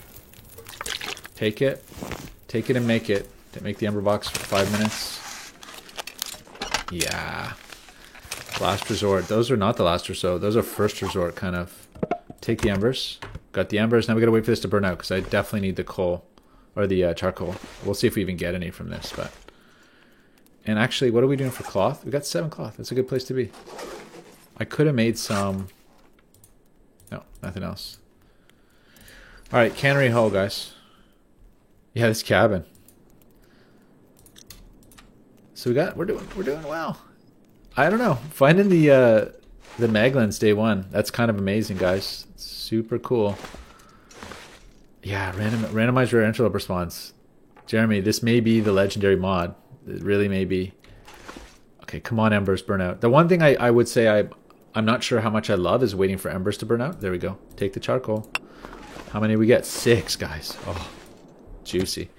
Take it, and make it. Make the ember box for 5 minutes. Yeah. Last resort. Those are not the last resort. Those are first resort, kind of. Take the embers. Got the embers. Now we gotta wait for this to burn out because I definitely need the coal or the charcoal. We'll see if we even get any from this. But and actually, what are we doing for cloth? We got 7 cloth. That's a good place to be. I could have made some. No, nothing else. All right, cannery hull, guys. Yeah, this cabin. So we're doing well. I don't know. Finding the Maglans day 1. That's kind of amazing, guys. It's super cool. Yeah, randomized rare antelope response. Jeremy, this may be the legendary mod. It really may be. Okay, come on, embers, burn out. The one thing I would say I'm not sure how much I love is waiting for embers to burn out. There we go. Take the charcoal. How many we get? 6, guys. Oh, juicy.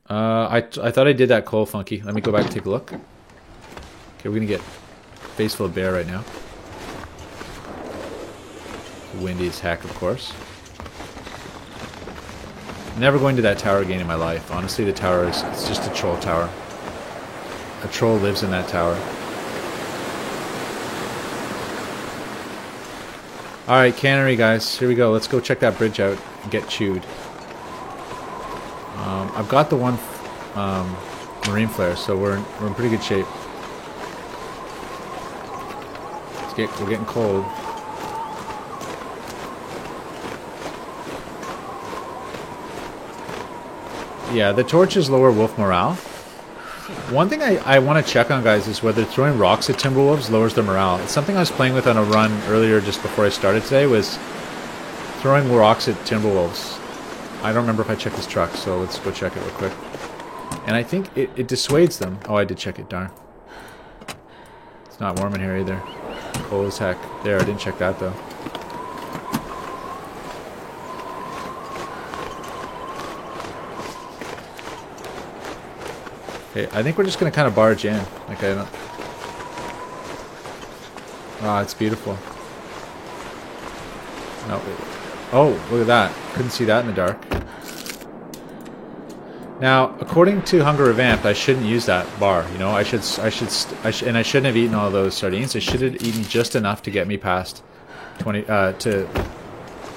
I thought I did that coal, Funky. Let me go back and take a look. Okay, we're gonna get face full of bear right now. Windy as heck, of course. Never going to that tower again in my life. Honestly, the tower it's just a troll tower. A troll lives in that tower. Alright, cannery, guys. Here we go. Let's go check that bridge out and get chewed. I've got the one marine flare, so we're in pretty good shape. We're getting cold. Yeah, the torches lower wolf morale. One thing I want to check on, guys, is whether throwing rocks at Timberwolves lowers their morale. It's something I was playing with on a run earlier just before I started today, was throwing rocks at Timberwolves. I don't remember if I checked his truck, so let's go check it real quick. And I think it dissuades them. Oh, I did check it, darn. It's not warm in here either. Cold as heck. There, I didn't check that though. Okay, I think we're just gonna kind of barge in. Like I don't. Ah, it's beautiful. No. Oh, look at that! Couldn't see that in the dark. Now, according to Hunger Revamped, I shouldn't use that bar. You know, I shouldn't have eaten all those sardines. I should have eaten just enough to get me past 20 to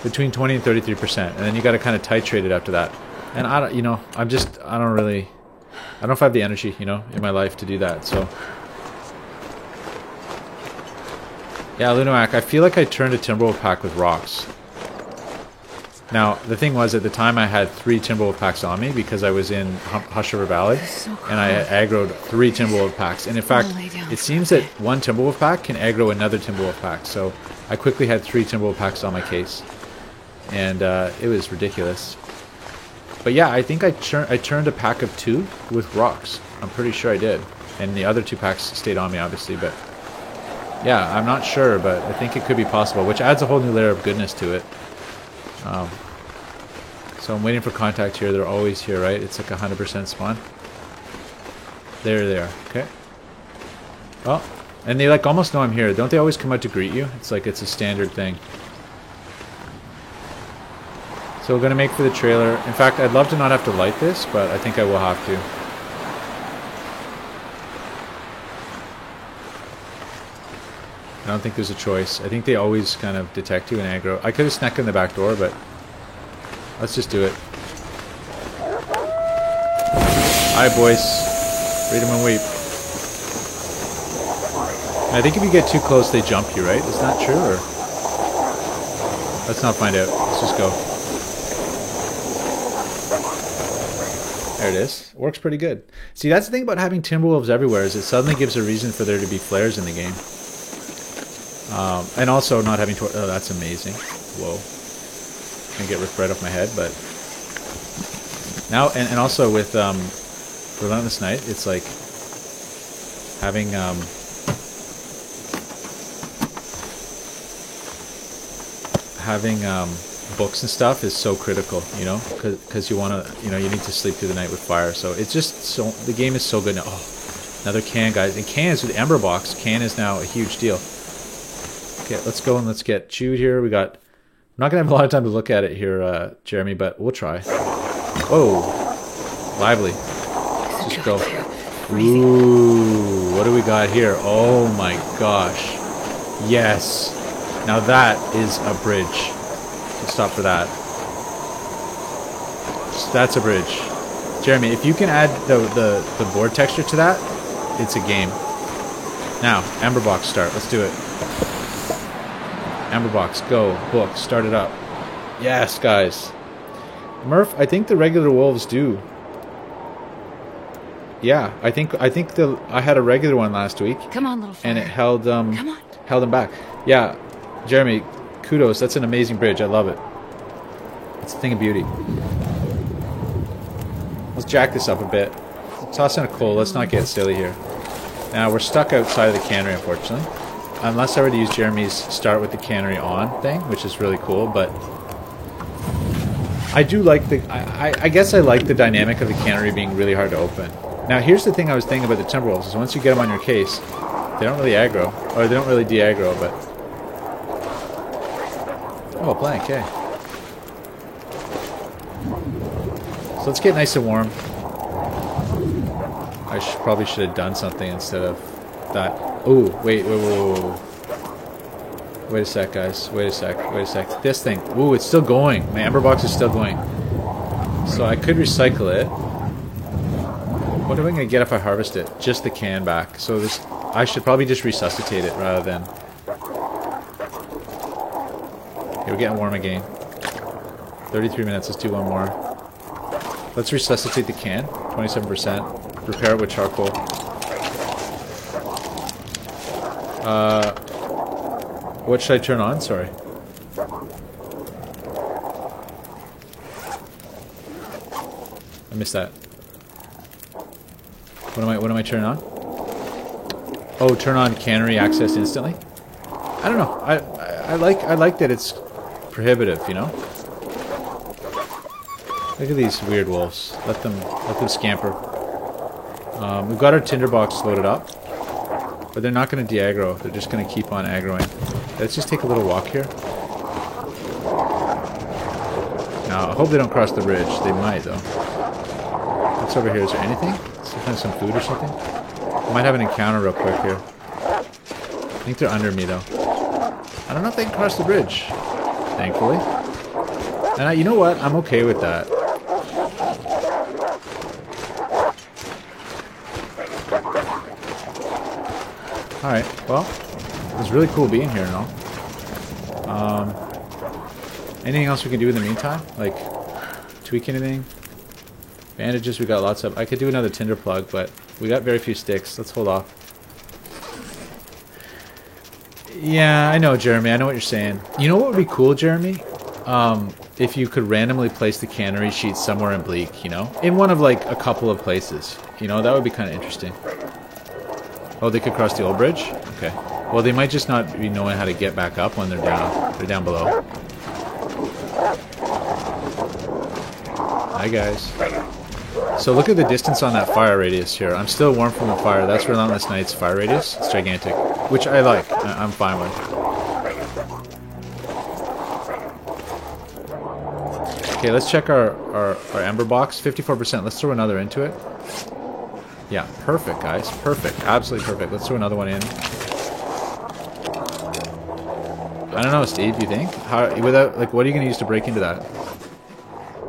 between 20 and 33%, and then you got to kind of titrate it after that. And I don't, you know, I don't know if I have the energy, you know, in my life to do that. So, yeah, Lunoac, I feel like I turned a Timberwolf pack with rocks. Now, the thing was, at the time I had 3 Timberwolf packs on me because I was in Hush River Valley, and I aggroed 3 Timberwolf packs. And in fact, it seems that one Timberwolf pack can aggro another Timberwolf pack. So I quickly had 3 Timberwolf packs on my case, and it was ridiculous. But yeah, I think I turned a pack of 2 with rocks. I'm pretty sure I did. And the other 2 packs stayed on me, obviously. But yeah, I'm not sure, but I think it could be possible, which adds a whole new layer of goodness to it. So I'm waiting for contact here. They're always here, right? It's like 100% spawn. There they are. Okay. Oh, and they like almost know I'm here. Don't they always come out to greet you? It's like it's a standard thing. So we're going to make for the trailer. In fact, I'd love to not have to light this, but I think I will have to. I don't think there's a choice. I think they always kind of detect you and aggro. I could have snuck in the back door, but let's just do it. Alright, boys. Read them and weep. I think if you get too close, they jump you, right? Is that true, or? Let's not find out. Let's just go. There it is. It works pretty good. See, that's the thing about having Timberwolves everywhere, is it suddenly gives a reason for there to be flares in the game. And also not having to... Oh, that's amazing. Whoa. Gonna get ripped right off my head, but... Now, and also with Relentless Night, it's like... Having... books and stuff is so critical, you know? Because you want to... You know, you need to sleep through the night with fire. So it's just so... The game is so good now. Oh, another can, guys. And cans with Ember Box. Can is now a huge deal. Okay, let's go and let's get chewed here. We got... I'm not going to have a lot of time to look at it here, Jeremy, but we'll try. Whoa. Lively. Let's just go. Ooh, what do we got here? Oh my gosh. Yes. Now that is a bridge. Let's stop for that. That's a bridge. Jeremy, if you can add the board texture to that, it's a game. Now, Ember Box start. Let's do it. Ember Box, go, book, start it up. Yes, guys. Murph, I think the regular wolves do. Yeah, I think I had a regular one last week. Come on, little fire. And it held Come on. held them back. Yeah, Jeremy, kudos. That's an amazing bridge. I love it. It's a thing of beauty. Let's jack this up a bit. Toss in a coal. Let's not get silly here. Now, we're stuck outside of the cannery, unfortunately. Unless I were to use Jeremy's start with the cannery on thing, which is really cool, but I do like the... I guess I like the dynamic of the cannery being really hard to open. Now, here's the thing I was thinking about the Timberwolves, is once you get them on your case, they don't really aggro, or they don't really de-aggro, but... Oh, blank, hey. So let's get nice and warm. I probably should have done something instead of that. Oh, wait. Wait a sec, guys. Wait a sec. This thing. Ooh, it's still going. My Ember Box is still going. So I could recycle it. What am I going to get if I harvest it? Just the can back. So this, I should probably just resuscitate it rather than... Okay, we're getting warm again. 33 minutes. Let's do one more. Let's resuscitate the can. 27%. Repair it with charcoal. What should I turn on? Sorry. I missed that. What am I turning on? Oh, turn on cannery access instantly? I don't know. I like that it's prohibitive, you know? Look at these weird wolves. Let them scamper. We've got our tinderbox loaded up, but they're not going to de-aggro. They're just going to keep on aggroing. Let's just take a little walk here. Now, I hope they don't cross the bridge. They might, though. What's over here? Is there anything? Some food or something? I might have an encounter real quick here. I think they're under me, though. I don't know if they can cross the bridge, thankfully. And you know what? I'm okay with that. Alright, well, it was really cool being here and all. Anything else we can do in the meantime? Like, tweak anything? Bandages, we got lots of. I could do another tinder plug, but we got very few sticks. Let's hold off. Yeah, I know, Jeremy. I know what you're saying. You know what would be cool, Jeremy? If you could randomly place the cannery sheet somewhere in Bleak, you know? In one of, like, a couple of places. You know, that would be kind of interesting. Oh, they could cross the old bridge? Okay. Well, they might just not be knowing how to get back up when they're down. They're down below. Hi, guys. So look at the distance on that fire radius here. I'm still warm from the fire. That's Relentless Knight's fire radius. It's gigantic. Which I like. I'm fine with. Okay, let's check our Ember Box. 54%. Let's throw another into it. Yeah, perfect, guys. Perfect. Absolutely perfect. Let's throw another one in. I don't know, Steve, you think? How, without, like, what are you going to use to break into that?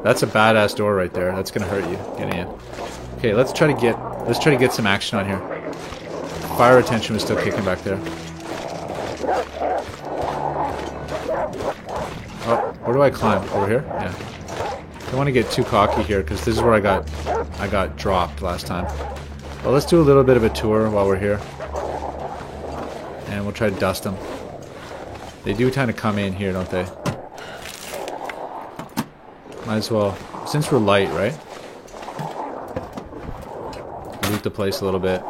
That's a badass door right there. That's going to hurt you getting in. Okay, let's try to get some action on here. Fire retention was still kicking back there. Oh, where do I climb? Over here? Yeah. Don't want to get too cocky here because this is where I got dropped last time. Well, let's do a little bit of a tour while we're here. And we'll try to dust them. They do kind of come in here, don't they? Might as well. Since we're light, right? Loot the place a little bit.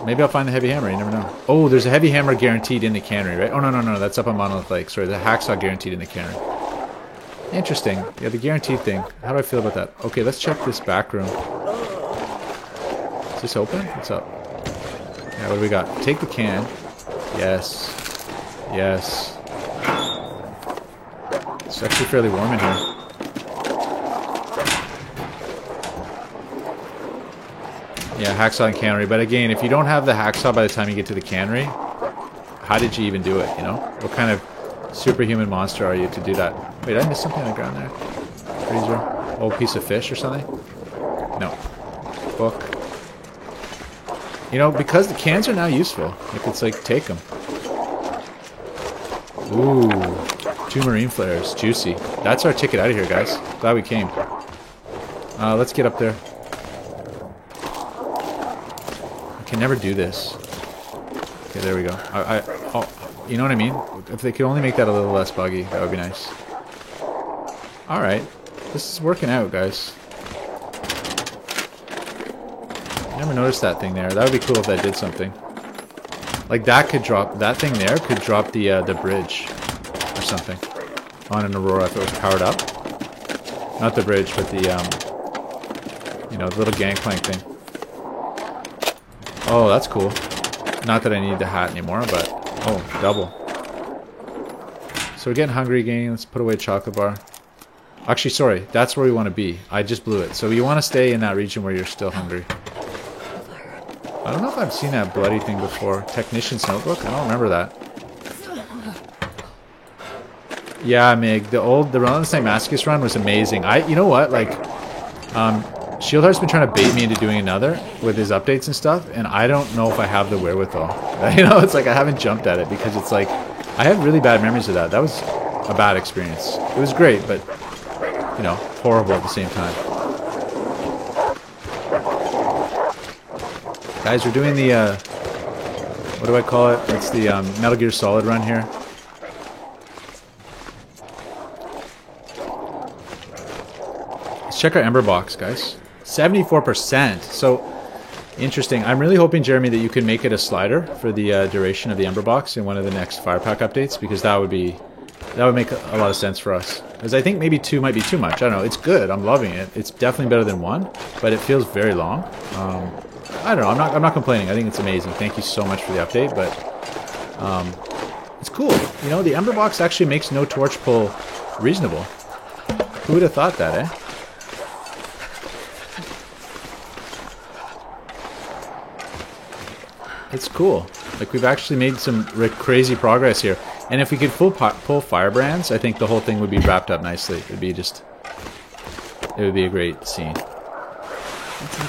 Maybe I'll find the heavy hammer, you never know. Oh, there's a heavy hammer guaranteed in the cannery, right? Oh, no, that's up on Monolith Lake. Sorry, the hacksaw guaranteed in the cannery. Interesting. Yeah, the guaranteed thing. How do I feel about that? Okay, let's check this back room. Is this open? What's up? Yeah, what do we got? Take the can. Yes. Yes. It's actually fairly warm in here. Yeah, hacksaw and cannery. But again, if you don't have the hacksaw by the time you get to the cannery, how did you even do it, you know? What kind of superhuman monster are you to do that? Wait, did I miss something on the ground there? Freezer? Old piece of fish or something? No. Book. You know, because the cans are now useful. It's like, take them. Ooh. 2 marine flares. Juicy. That's our ticket out of here, guys. Glad we came. Let's get up there. I can never do this. Okay, there we go. Oh, you know what I mean? If they could only make that a little less buggy, that would be nice. Alright. This is working out, guys. Never noticed that thing there. That would be cool if that did something. Like that could drop, that thing there could drop the bridge or something on an Aurora if it was powered up. Not the bridge, but the, you know, the little gangplank thing. Oh, that's cool. Not that I need the hat anymore, but, oh, double. So we're getting hungry again. Let's put away a chocolate bar. Actually, sorry, that's where we want to be. I just blew it. So you want to stay in that region where you're still hungry. I don't know if I've seen that bloody thing before. Technician's notebook? I don't remember that. Yeah, Mig, the Relentless Night Masochist run was amazing. You know what, like, Shieldheart's been trying to bait me into doing another with his updates and stuff, and I don't know if I have the wherewithal. You know, it's like I haven't jumped at it because it's like, I have really bad memories of that. That was a bad experience. It was great, but, you know, horrible at the same time. Guys, we're doing the, what do I call it? It's the Metal Gear Solid run here. Let's check our Ember box, guys. 74%. So, interesting. I'm really hoping, Jeremy, that you can make it a slider for the duration of the Ember box in one of the next Firepack updates, because that would make a lot of sense for us. Because I think maybe 2 might be too much. I don't know. It's good. I'm loving it. It's definitely better than 1, but it feels very long. I don't know. I'm not complaining. I think it's amazing. Thank you so much for the update, but it's cool. You know, the Ember box actually makes no torch pull reasonable. Who would have thought that, eh? It's cool. Like, we've actually made some crazy progress here. And if we could pull Firebrands, I think the whole thing would be wrapped up nicely. It would be a great scene.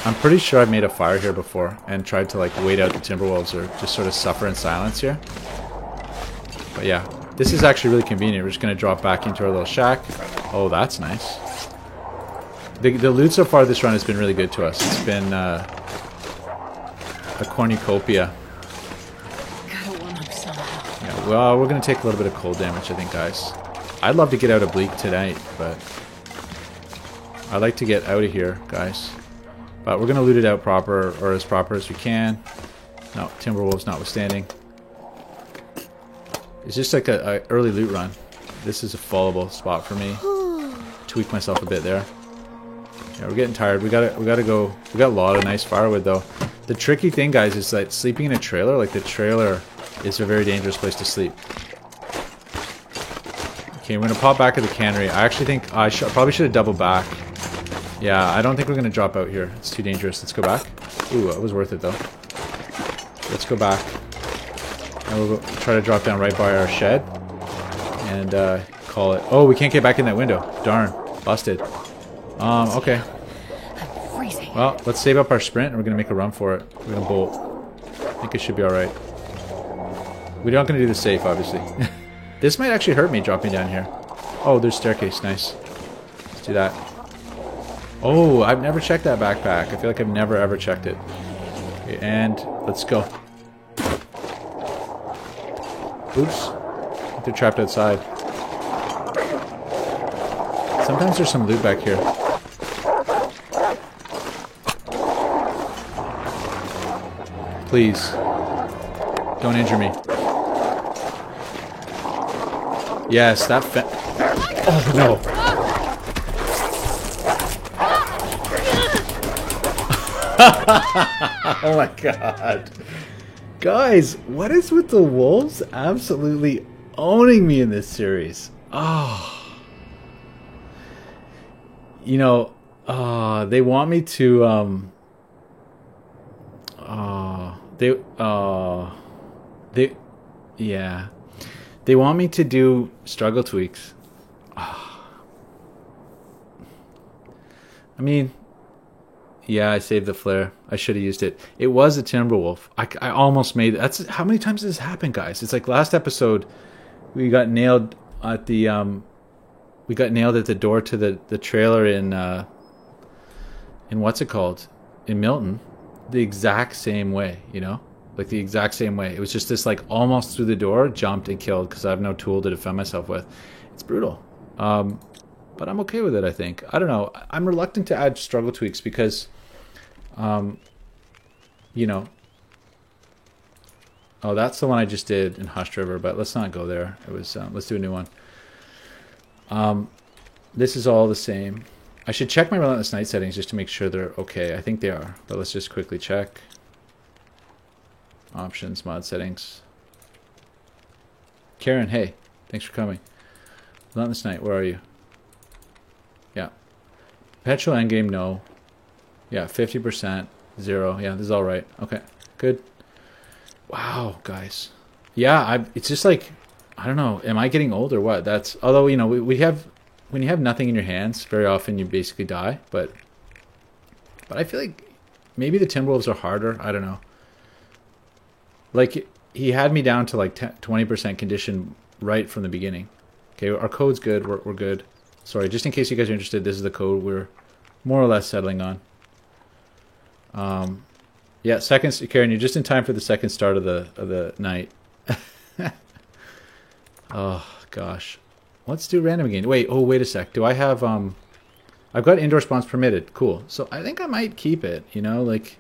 I'm pretty sure I've made a fire here before and tried to, like, wait out the Timberwolves or just sort of suffer in silence here. But yeah, this is actually really convenient. We're just going to drop back into our little shack. Oh, that's nice. The loot so far this run has been really good to us. It's been a cornucopia. Yeah, well, we're going to take a little bit of cold damage, I think, guys. I'd love to get out of Bleak tonight, but I'd like to get out of here, guys. But we're going to loot it out proper, or as proper as we can. No, Timberwolves notwithstanding. It's just like a early loot run. This is a fallable spot for me. Tweak myself a bit there. Yeah, we're getting tired. We gotta go. We got a lot of nice firewood though. The tricky thing, guys, is that sleeping in a trailer, like the trailer, is a very dangerous place to sleep. Okay, we're gonna pop back at the cannery. I actually think I probably should have doubled back. Yeah, I don't think we're gonna drop out here. It's too dangerous. Let's go back. Ooh, it was worth it though. Let's go back. And we'll try to drop down right by our shed. And call it. Oh, we can't get back in that window. Darn. Busted. Okay. I'm freezing. Well, let's save up our sprint and we're gonna make a run for it. We're gonna bolt. I think it should be alright. We're not gonna do the safe, obviously. This might actually hurt me dropping down here. Oh, there's staircase. Nice. Let's do that. Oh, I've never checked that backpack. I feel like I've never ever checked it. Okay, and let's go. Oops. I think they're trapped outside. Sometimes there's some loot back here. Please. Don't injure me. Yes, that oh, no. Oh my god. Guys, what is with the wolves absolutely owning me in this series? Oh. You know, they want me to, yeah. They want me to do struggle tweaks. I mean, yeah, I saved the flare. I should have used it. It was a Timberwolf. I almost made it. That's how many times has this happened, guys? It's like last episode, we got nailed at the door to the trailer in what's it called? In Milton. The exact same way, you know? Like the exact same way. It was just this like almost through the door, jumped and killed because I have no tool to defend myself with. It's brutal. But I'm okay with it, I think. I don't know. I'm reluctant to add struggle tweaks because you know. Oh, that's the one I just did in Hushed River, but let's not go there. It was let's do a new one. This is all the same. I should check my Relentless Night settings just to make sure they're okay. I think they are, but let's just quickly check. Options, mod settings. Karen, hey, thanks for coming. Relentless Night, where are you? Yeah. Perpetual endgame, no. Yeah, 50%, 0. Yeah, this is all right. Okay, good. Wow, guys. Yeah, it's just like, I don't know. Am I getting old or what? That's, although, you know, we have, when you have nothing in your hands, very often you basically die. But I feel like maybe the Timberwolves are harder. I don't know. Like, he had me down to like 20% condition right from the beginning. Okay, our code's good. We're good. Sorry, just in case you guys are interested, this is the code we're more or less settling on. Yeah, seconds, Karen, you're just in time for the second start of the night. Oh gosh, let's do random again. Wait, wait a sec. Do I have I've got indoor spawns permitted. Cool. So I think I might keep it. You know, like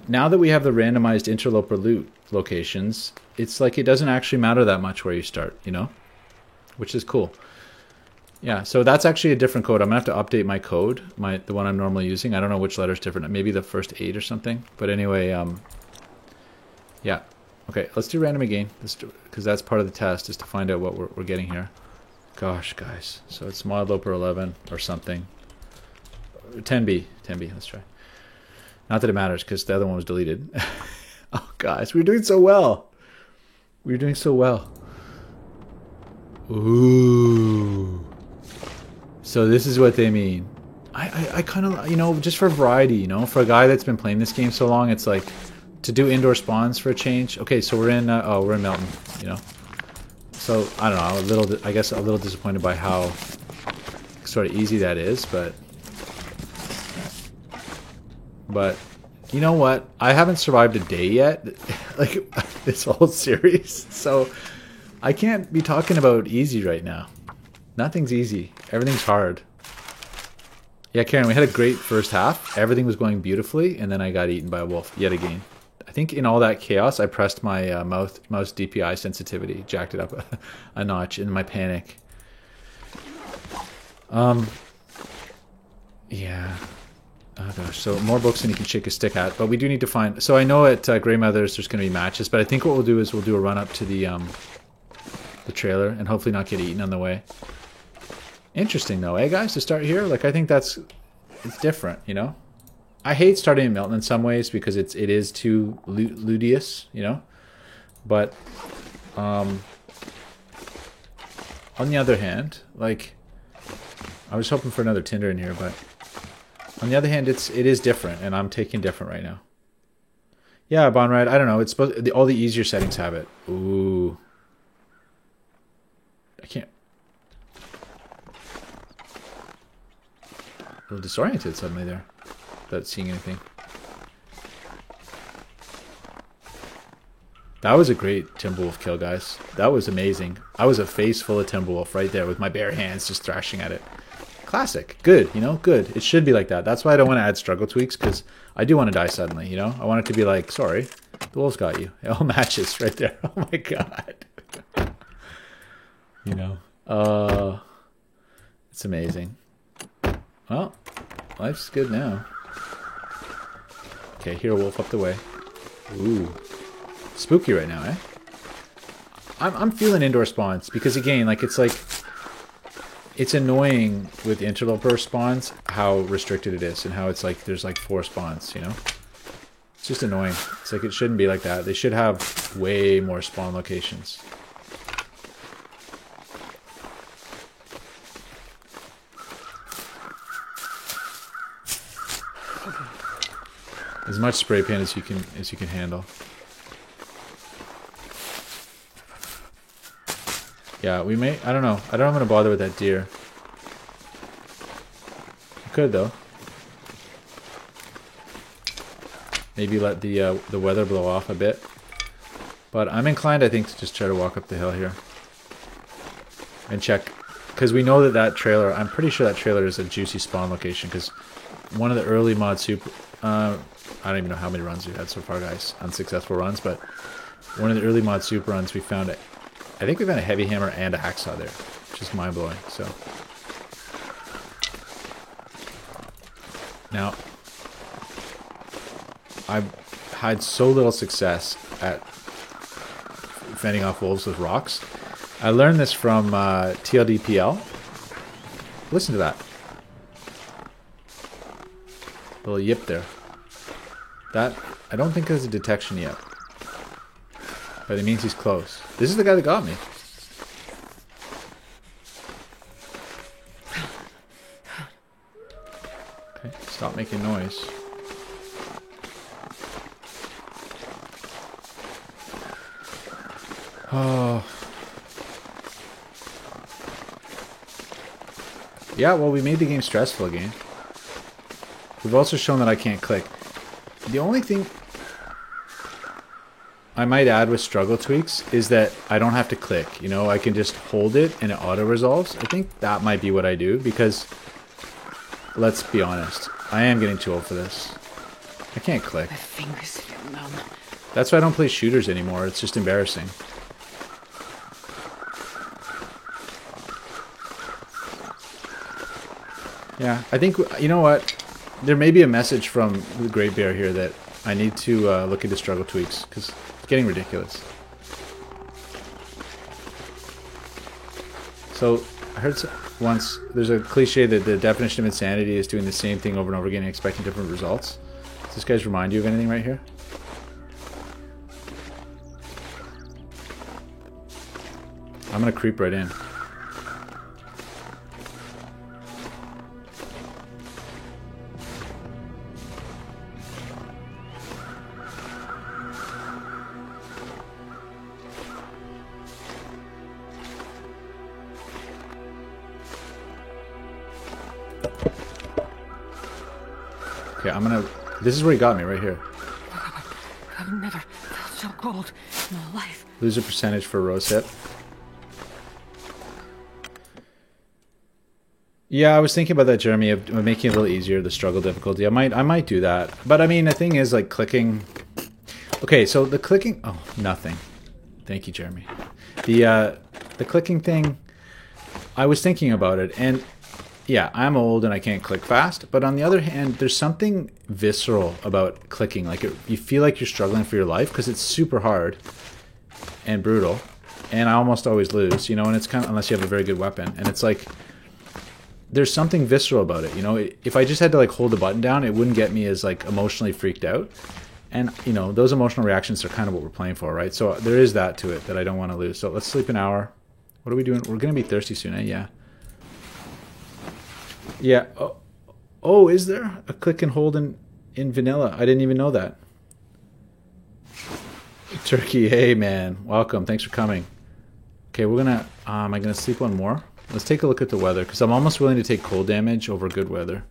now that we have the randomized interloper loot locations, it's like it doesn't actually matter that much where you start. You know, which is cool. Yeah, so that's actually a different code. I'm gonna have to update my code, the one I'm normally using. I don't know which letter's different. Maybe the first 8 or something. But anyway, yeah. Okay, let's do random again. Let's do, because that's part of the test, is to find out what we're getting here. Gosh, guys. So it's modloper 11 or something. 10B. Let's try. Not that it matters, because the other one was deleted. Oh, guys, we're doing so well. We're doing so well. Ooh. So this is what they mean. I kind of, you know, just for variety, you know, for a guy that's been playing this game so long, it's like to do indoor spawns for a change. Okay, so we're in Melton, you know. So I don't know, I guess a little disappointed by how sort of easy that is, but you know what? I haven't survived a day yet, like this whole series, so I can't be talking about easy right now. Nothing's easy. Everything's hard. Yeah, Karen, we had a great first half. Everything was going beautifully, and then I got eaten by a wolf yet again. I think in all that chaos, I pressed my mouse DPI sensitivity, jacked it up a notch in my panic. Yeah. Oh gosh, so more books than you can shake a stick at, but we do need to find. So I know at Grey Mothers there's going to be matches, but I think what we'll do is we'll do a run up to the trailer and hopefully not get eaten on the way. Interesting though, eh, guys, to start here. Like I think it's different, you know. I hate starting in Melton in some ways because it is too ludious, you know. But on the other hand, like I was hoping for another Tinder in here, but on the other hand, it is different, and I'm taking different right now. Yeah, Bonride, I don't know. It's supposed all the easier settings have it. Ooh, I can't. A little disoriented suddenly there, without seeing anything. That was a great Timberwolf kill, guys. That was amazing. I was a face full of Timberwolf right there with my bare hands just thrashing at it. Classic. Good, you know, good. It should be like that. That's why I don't want to add struggle tweaks, because I do want to die suddenly, you know? I want it to be like, sorry, the wolves got you. It all matches right there. Oh my god. You know? It's amazing. Well, life's good now. Okay, hero wolf up the way. Ooh. Spooky right now, eh? I'm feeling indoor spawns, because again, like it's annoying with interloper spawns how restricted it is and how it's like there's like 4 spawns, you know? It's just annoying. It's like it shouldn't be like that. They should have way more spawn locations. As much spray paint as you can handle. Yeah, we may. I don't know. I don't know if I'm gonna bother with that deer. I could though. Maybe let the weather blow off a bit. But I'm inclined, I think, to just try to walk up the hill here and check, because we know that trailer. I'm pretty sure that trailer is a juicy spawn location, because one of the early mod super I don't even know how many runs we've had so far, guys. Unsuccessful runs, but one of the early mod soup runs, we found it. I think we found a heavy hammer and a hacksaw there, which is mind blowing. So now I've had so little success at fending off wolves with rocks. I learned this from TLDPL. Listen to that. Little yip there. That, I don't think there's a detection yet. But it means he's close. This is the guy that got me. Okay, stop making noise. Oh. Yeah, well, we made the game stressful again. We've also shown that I can't click. The only thing I might add with struggle tweaks is that I don't have to click. You know, I can just hold it and it auto-resolves. I think that might be what I do because, let's be honest, I am getting too old for this. I can't click. My fingers feel numb. That's why I don't play shooters anymore. It's just embarrassing. Yeah, I think, you know what? There may be a message from the Great Bear here that I need to look into struggle tweaks, because it's getting ridiculous. So, I heard once, there's a cliche that the definition of insanity is doing the same thing over and over again and expecting different results. Does this guys remind you of anything right here? I'm going to creep right in. Okay, I'm gonna... This is where he got me, right here. I've never felt so cold in my life. Loser percentage for a rose hit. Yeah, I was thinking about that, Jeremy, of making it a little easier, the struggle difficulty. I might do that. But I mean, the thing is, like, clicking... Okay, so the clicking... Oh, nothing. Thank you, Jeremy. The clicking thing, I was thinking about it, and... Yeah, I'm old and I can't click fast, but on the other hand, there's something visceral about clicking. Like, you feel like you're struggling for your life because it's super hard and brutal, and I almost always lose, you know, and it's kind of, unless you have a very good weapon, and it's like, there's something visceral about it, you know. If I just had to, like, hold the button down, it wouldn't get me as, like, emotionally freaked out, and, you know, those emotional reactions are kind of what we're playing for, right? So there is that to it that I don't want to lose. So let's sleep an hour. What are we doing? We're going to be thirsty soon, eh? Yeah. Yeah. Oh, is there a click and hold in vanilla? I didn't even know that. Turkey, hey man, welcome. Thanks for coming. Okay, we're gonna. Am I gonna sleep one more? Let's take a look at the weather because I'm almost willing to take cold damage over good weather.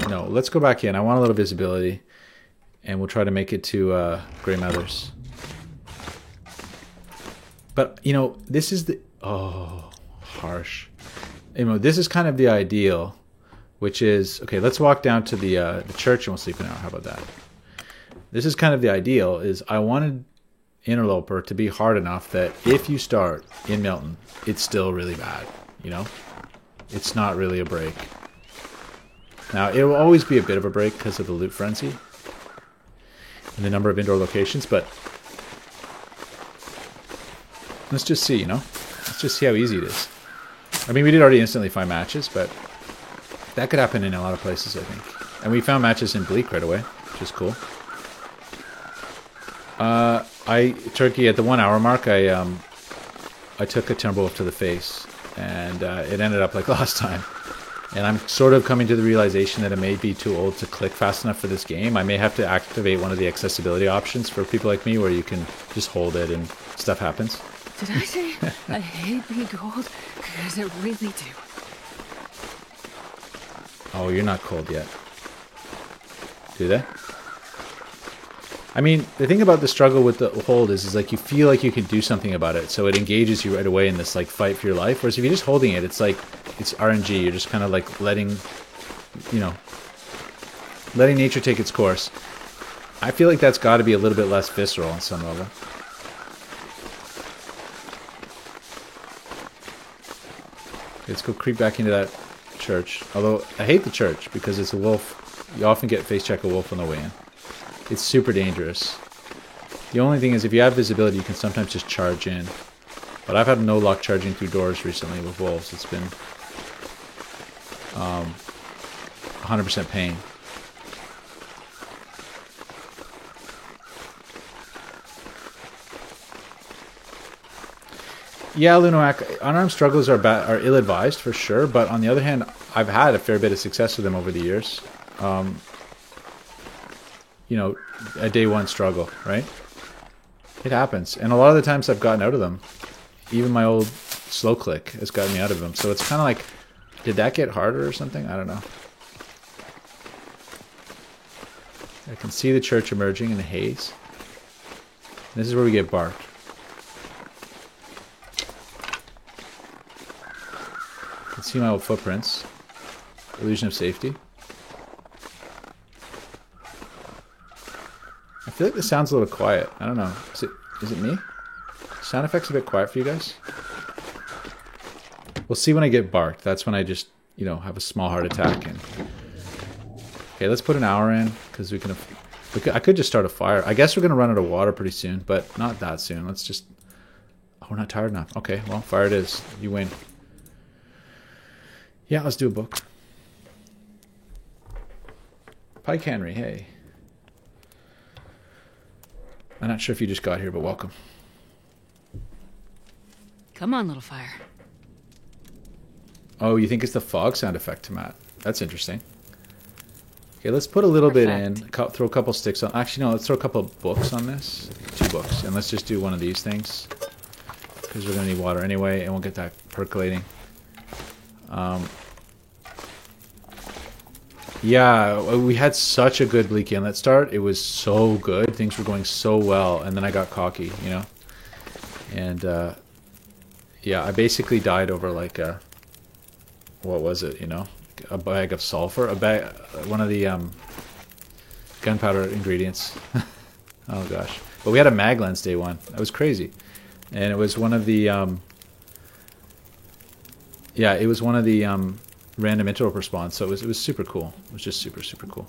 No, let's go back in. I want a little visibility, and we'll try to make it to Grey Mothers. But you know, this is the. Oh, harsh. You know, this is kind of the ideal, which is, okay, let's walk down to the church and we'll sleep an hour. How about that? This is kind of the ideal, is I wanted Interloper to be hard enough that if you start in Milton, it's still really bad, you know? It's not really a break. Now, it will always be a bit of a break because of the loot frenzy and the number of indoor locations, but let's just see, you know? Let's just see how easy it is. I mean, we did already instantly find matches, but that could happen in a lot of places, I think. And we found matches in Bleak right away, which is cool. Turkey, at the 1 hour mark, I took a Timberwolf to the face, and it ended up like last time. And I'm sort of coming to the realization that it may be too old to click fast enough for this game. I may have to activate one of the accessibility options for people like me where you can just hold it and stuff happens. Did I say I hate being cold? Because I really do. Oh, you're not cold yet. Do they? I mean, the thing about the struggle with the hold is like you feel like you can do something about it, so it engages you right away in this like fight for your life. Whereas if you're just holding it, it's like it's RNG. You're just kind of like letting you know, letting nature take its course. I feel like that's got to be a little bit less visceral on some level. Let's go creep back into that church. Although, I hate the church because it's a wolf. You often get face check a wolf on the way in. It's super dangerous. The only thing is, if you have visibility, you can sometimes just charge in. But I've had no luck charging through doors recently with wolves. It's been 100% pain. Yeah, Lunoak, unarmed strugglers are ill-advised for sure, but on the other hand, I've had a fair bit of success with them over the years. You know, a day one struggle, right? It happens. And a lot of the times I've gotten out of them. Even my old slow click has gotten me out of them. So it's kind of like, did that get harder or something? I don't know. I can see the church emerging in the haze. This is where we get barked. I can see my old footprints. Illusion of safety. I feel like the sound's a little quiet. I don't know. Is it me? Sound effects a bit quiet for you guys? We'll see when I get barked. That's when I just, you know, have a small heart attack. And okay, let's put an hour in because I could just start a fire. I guess we're gonna run out of water pretty soon, but not that soon. Let's just. Oh, we're not tired enough. Okay, well, fire it is. You win. Yeah, let's do a book. Pike Henry, hey. I'm not sure if you just got here, but welcome. Come on, little fire. Oh, you think it's the fog sound effect to Matt? That's interesting. Okay, let's put a little bit in. Throw a couple sticks on. Actually, no, let's throw a couple of books on this. 2 books. And let's just do one of these things. Because we're going to need water anyway, and we'll get that percolating. Yeah, we had such a good Bleak Inlet start. It was so good. Things were going so well. And then I got cocky, you know? And, yeah, I basically died over like a... What was it, you know? A bag of sulfur? One of the gunpowder ingredients. Oh, gosh. But we had a mag lens day one. That was crazy. And it was one of the... yeah, it was one of the... random interloper response, so it was super cool. It was just super, super cool.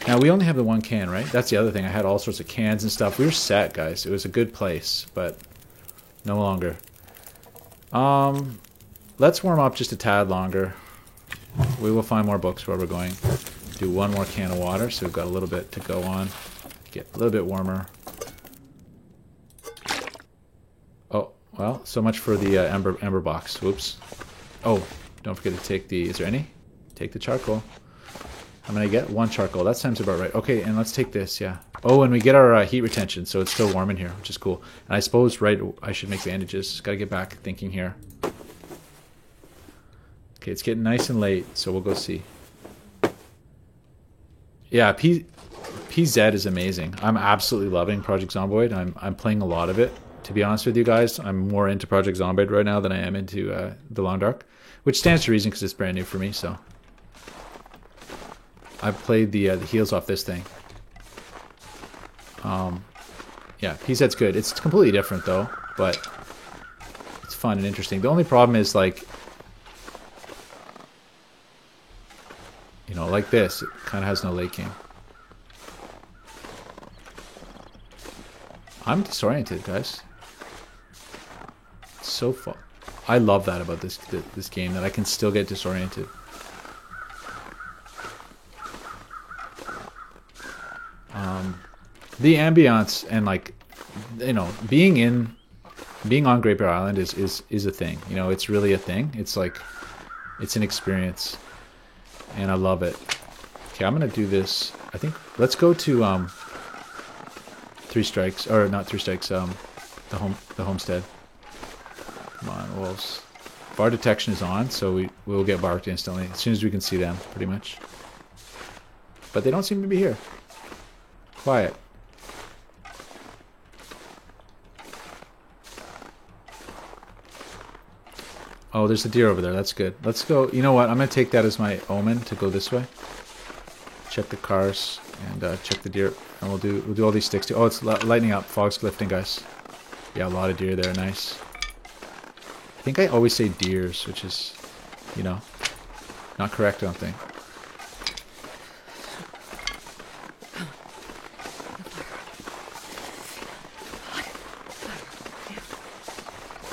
Now, we only have the 1 can, right? That's the other thing. I had all sorts of cans and stuff. We were set, guys. It was a good place, but no longer. Let's warm up just a tad longer. We will find more books where we're going. Do 1 more can of water, so we've got a little bit to go on. Get a little bit warmer. Oh, well, so much for the ember box. Whoops. Oh. Don't forget to take the... Is there any? Take the charcoal. How many I get? 1 charcoal. That sounds about right. Okay, and let's take this, yeah. Oh, and we get our heat retention, so it's still warm in here, which is cool. And I suppose, right, I should make bandages. Gotta get back thinking here. Okay, it's getting nice and late, so we'll go see. Yeah, PZ is amazing. I'm absolutely loving Project Zomboid. I'm playing a lot of it, to be honest with you guys. I'm more into Project Zomboid right now than I am into The Long Dark. Which stands to reason because it's brand new for me, so. I've played the heels off this thing. Yeah, PZ's good. It's completely different though, but it's fun and interesting. The only problem is like, you know, like this, it kind of has no laking. I'm disoriented, guys. It's so fun. I love that about this game, that I can still get disoriented. The ambiance and like, you know, being on Great Bear Island is a thing. You know, it's really a thing. It's like, it's an experience, and I love it. Okay, I'm gonna do this. I think let's go to 3 strikes, or not 3 strikes. The homestead. Come on, wolves. Bar detection is on, so we will get barked instantly as soon as we can see them, pretty much. But they don't seem to be here. Quiet. Oh, there's a deer over there. That's good. Let's go. You know what? I'm going to take that as my omen to go this way. Check the cars and check the deer. And we'll do all these sticks too. Oh, it's lightening up. Fog's lifting, guys. Yeah, a lot of deer there. Nice. I think I always say deers, which is, you know, not correct, I don't think.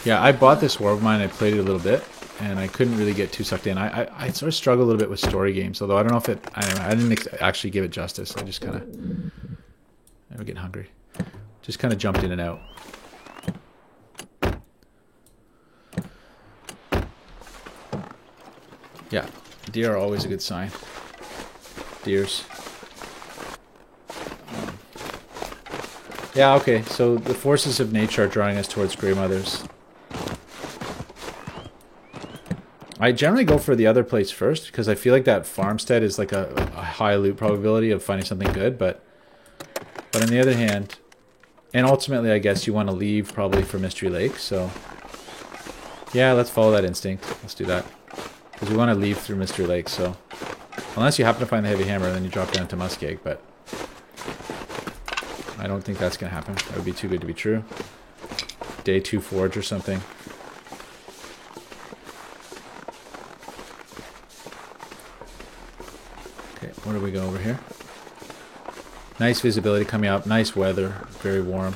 Yeah, I bought this War of Mine, I played it a little bit, and I couldn't really get too sucked in. I sort of struggle a little bit with story games, although I don't know if it... I don't know, I didn't actually give it justice. I just kind of... I'm getting hungry. Just kind of jumped in and out. Yeah, deer are always a good sign. Deers. Yeah, okay, so the forces of nature are drawing us towards Grey Mothers. I generally go for the other place first because I feel like that farmstead is like a high loot probability of finding something good, but on the other hand, and ultimately I guess you want to leave probably for Mystery Lake, so yeah, let's follow that instinct. Let's do that. Because we want to leave through Mystery Lake, so unless you happen to find the heavy hammer, then you drop down to Muskeg, but I don't think that's going to happen. That would be too good to be true. Day 2 forge or something. Okay, where do we go over here? Nice visibility coming up. Nice weather. Very warm.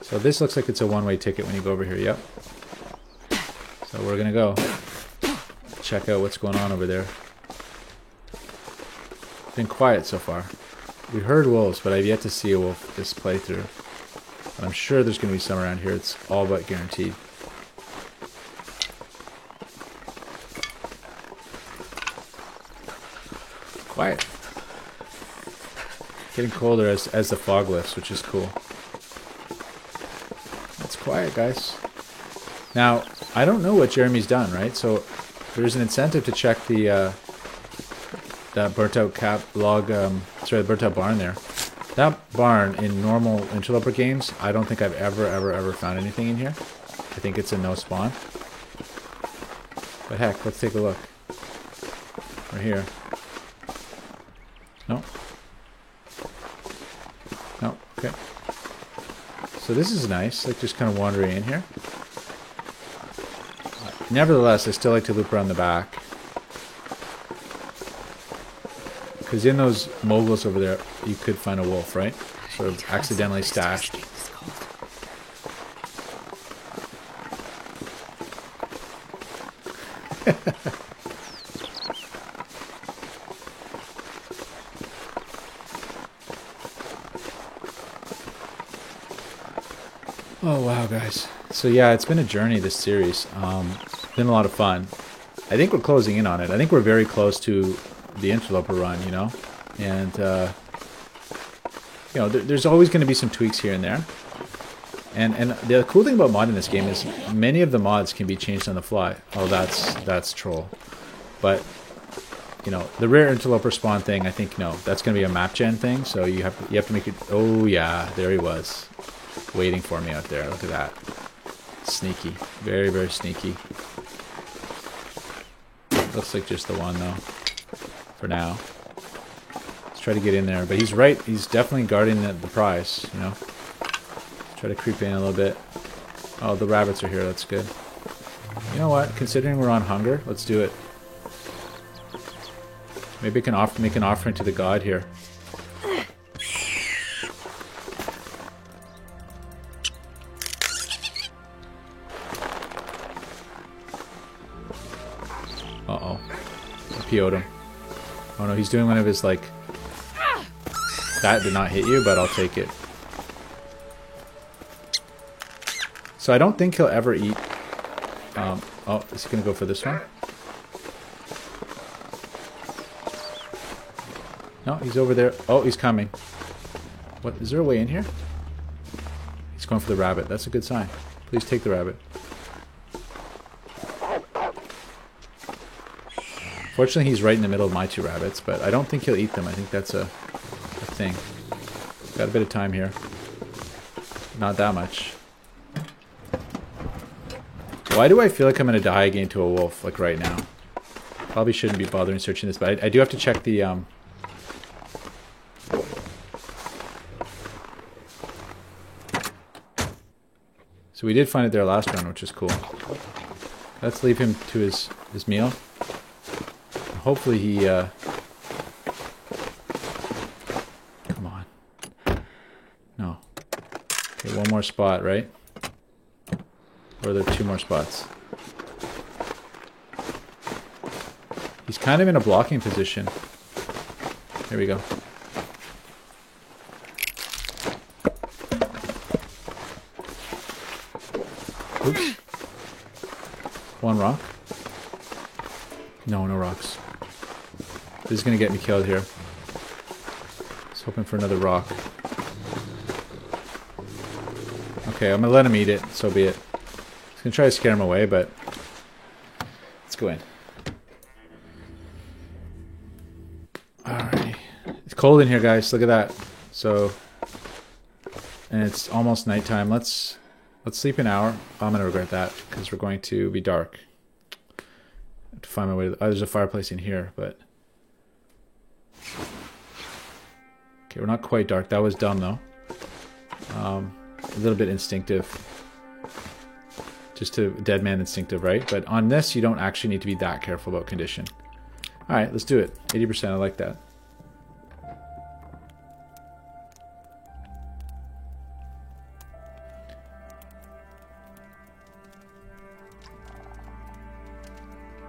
So this looks like it's a one-way ticket when you go over here. Yep. So we're going to go check out what's going on over there. Been quiet so far. We heard wolves, but I've yet to see a wolf this playthrough. But I'm sure there's going to be some around here. It's all but guaranteed. Quiet. Getting colder as the fog lifts, which is cool. It's quiet, guys. Now, I don't know what Jeremy's done, right? So there's an incentive to check the burnt out the burnt out barn there. That barn in normal interloper games, I don't think I've ever found anything in here. I think it's a no spawn. But heck, let's take a look. We're here. No. No, okay. So this is nice, like just kind of wandering in here. Nevertheless, I still like to loop around the back. Because in those moguls over there, you could find a wolf, right? Sort of accidentally stashed. Oh wow, guys. So yeah, it's been a journey, this series. It's been a lot of fun. I think we're closing in on it. I think we're very close to the interloper run, you know? And, you know, there's always going to be some tweaks here and there. And the cool thing about modding this game is many of the mods can be changed on the fly. Oh, that's troll. But, you know, the rare interloper spawn thing, I think, no, that's going to be a map gen thing. So you have to make it... Oh, yeah, there he was. Waiting for me out there. Look at that. Sneaky. Very, very sneaky. Looks like just the one, though. For now. Let's try to get in there. But he's right. He's definitely guarding the prize, you know. Try to creep in a little bit. Oh, the rabbits are here. That's good. You know what? Considering we're on hunger, let's do it. Maybe we can make an offering to the god here. Uh-oh. I PO'd him. Oh no, he's doing one of his, like... That did not hit you, but I'll take it. So I don't think he'll ever eat... oh, is he going to go for this one? No, he's over there. Oh, he's coming. What? Is there a way in here? He's going for the rabbit. That's a good sign. Please take the rabbit. Fortunately, he's right in the middle of my two rabbits, but I don't think he'll eat them. I think that's a thing. Got a bit of time here. Not that much. Why do I feel like I'm going to die again to a wolf, like right now? Probably shouldn't be bothering searching this, but I do have to check the... So we did find it there last round, which is cool. Let's leave him to his meal. Hopefully he... Come on. No. Okay, one more spot, right? Or are there two more spots? He's kind of in a blocking position. There we go. Oops. One rock. No, no rocks. This is going to get me killed here. Just hoping for another rock. Okay, I'm going to let him eat it. So be it. He's going to try to scare him away, but... Let's go in. Alrighty. It's cold in here, guys. Look at that. So... And it's almost nighttime. Let's sleep an hour. Oh, I'm going to regret that, because we're going to be dark. I have to find my way to... there's a fireplace in here, but... Okay, we're not quite dark. That was dumb, though. A little bit instinctive. Just to dead man instinctive, right? But on this, you don't actually need to be that careful about condition. Alright, let's do it. 80%, I like that.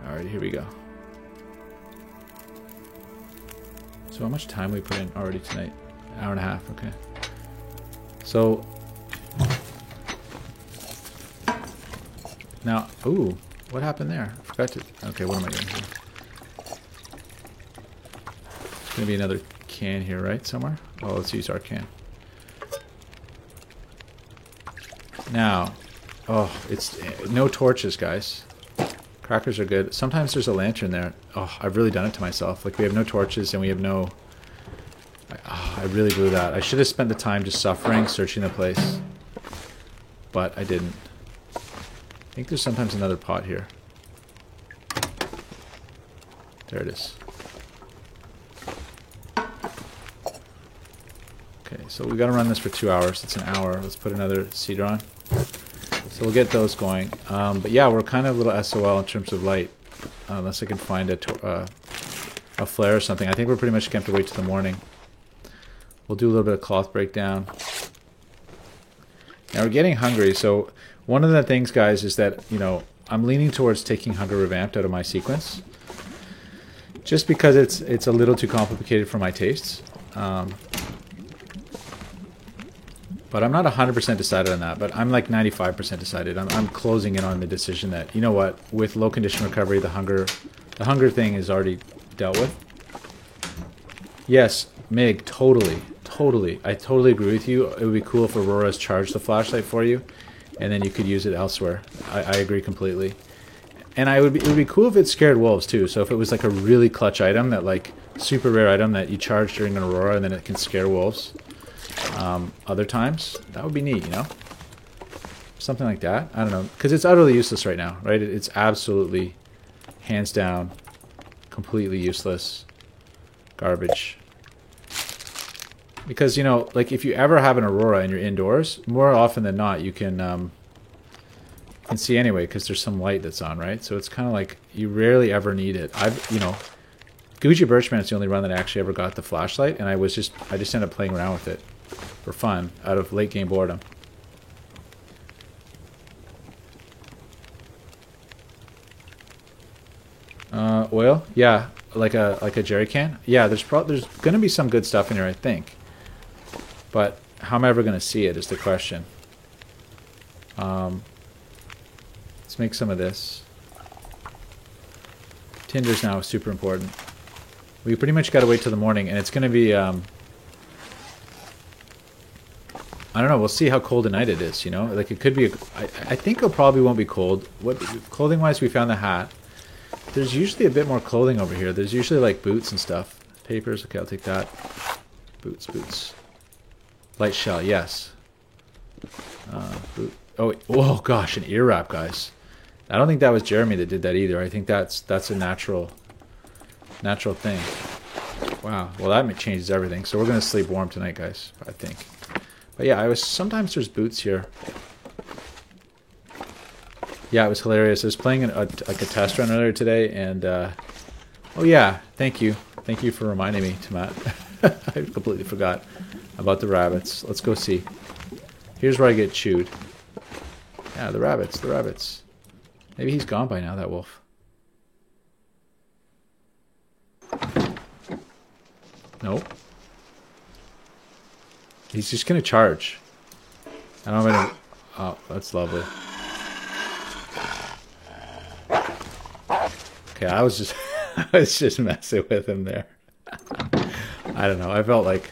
Alright, here we go. So how much time we put in already tonight? An hour and a half, okay. So... Now, ooh, what happened there? I forgot to... Okay, what am I doing here? There's gonna be another can here, right? Somewhere? Oh, let's use our can. Now, oh, it's... No torches, guys. Crackers are good. Sometimes there's a lantern there. Oh, I've really done it to myself. Like, we have no torches and we have no... I really blew that. I should have spent the time just suffering, searching the place. But I didn't. I think there's sometimes another pot here. There it is. Okay, so we gotta run this for 2 hours. It's an hour. Let's put another cedar on. So we'll get those going. But yeah, we're kind of a little SOL in terms of light. Unless I can find a flare or something. I think we're pretty much going to have to wait till the morning. We'll do a little bit of cloth breakdown. Now we're getting hungry, so one of the things, guys, is that, you know, I'm leaning towards taking Hunger Revamped out of my sequence. Just because it's a little too complicated for my tastes. But I'm not 100% decided on that, but I'm like 95% decided. I'm closing in on the decision that, you know what, with low condition recovery, the hunger thing is already dealt with. Yes, Mig, totally. I totally agree with you. It would be cool if Aurora's charged the flashlight for you, and then you could use it elsewhere. I agree completely. And it would be cool if it scared wolves too. So if it was like a really clutch item, that like super rare item that you charge during an Aurora and then it can scare wolves. Other times, that would be neat, you know? Something like that. I don't know. Because it's utterly useless right now, right? It's absolutely, hands down, completely useless. Garbage. Because, you know, like if you ever have an Aurora and you're indoors, more often than not, you can see anyway because there's some light that's on, right? So it's kind of like you rarely ever need it. You know, Gucci Birchman is the only run that I actually ever got the flashlight, and I just ended up playing around with it for fun out of late game boredom. Oil, yeah, like a jerry can. Yeah, there's gonna be some good stuff in here, I think. But how am I ever gonna see it is the question. Let's make some of this. Tinder's now super important. We pretty much gotta wait till the morning, and it's gonna be I don't know, we'll see how cold a night it is, you know? Like it could be I think it probably won't be cold. Clothing wise, we found the hat. There's usually a bit more clothing over here. There's usually like boots and stuff. Papers, okay, I'll take that. Boots. Light shell, yes. Boot. Oh, gosh, an ear wrap, guys. I don't think that was Jeremy that did that either. I think that's a natural thing. Wow. Well, that changes everything. So we're gonna sleep warm tonight, guys. I think. But yeah, sometimes there's boots here. Yeah, it was hilarious. I was playing like a test run earlier today, and oh yeah, thank you for reminding me, Matt. I completely forgot about the rabbits. Let's go see. Here's where I get chewed. Yeah, the rabbits. Maybe he's gone by now, that wolf. Nope. He's just gonna charge. I don't know. Oh, that's lovely. Okay, I was just messing with him there. I don't know. I felt like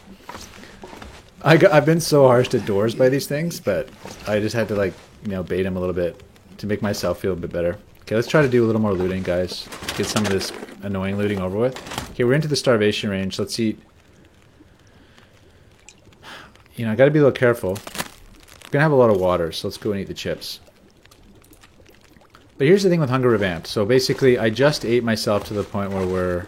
I've been so harsh to doors by these things, but I just had to, like, you know, bait him a little bit to make myself feel a bit better. Okay, let's try to do a little more looting, guys. Get some of this annoying looting over with. Okay, we're into the starvation range. Let's eat. You know, I gotta be a little careful. We're gonna have a lot of water, so let's go and eat the chips. But here's the thing with Hunger Revamped. So basically, I just ate myself to the point where we're...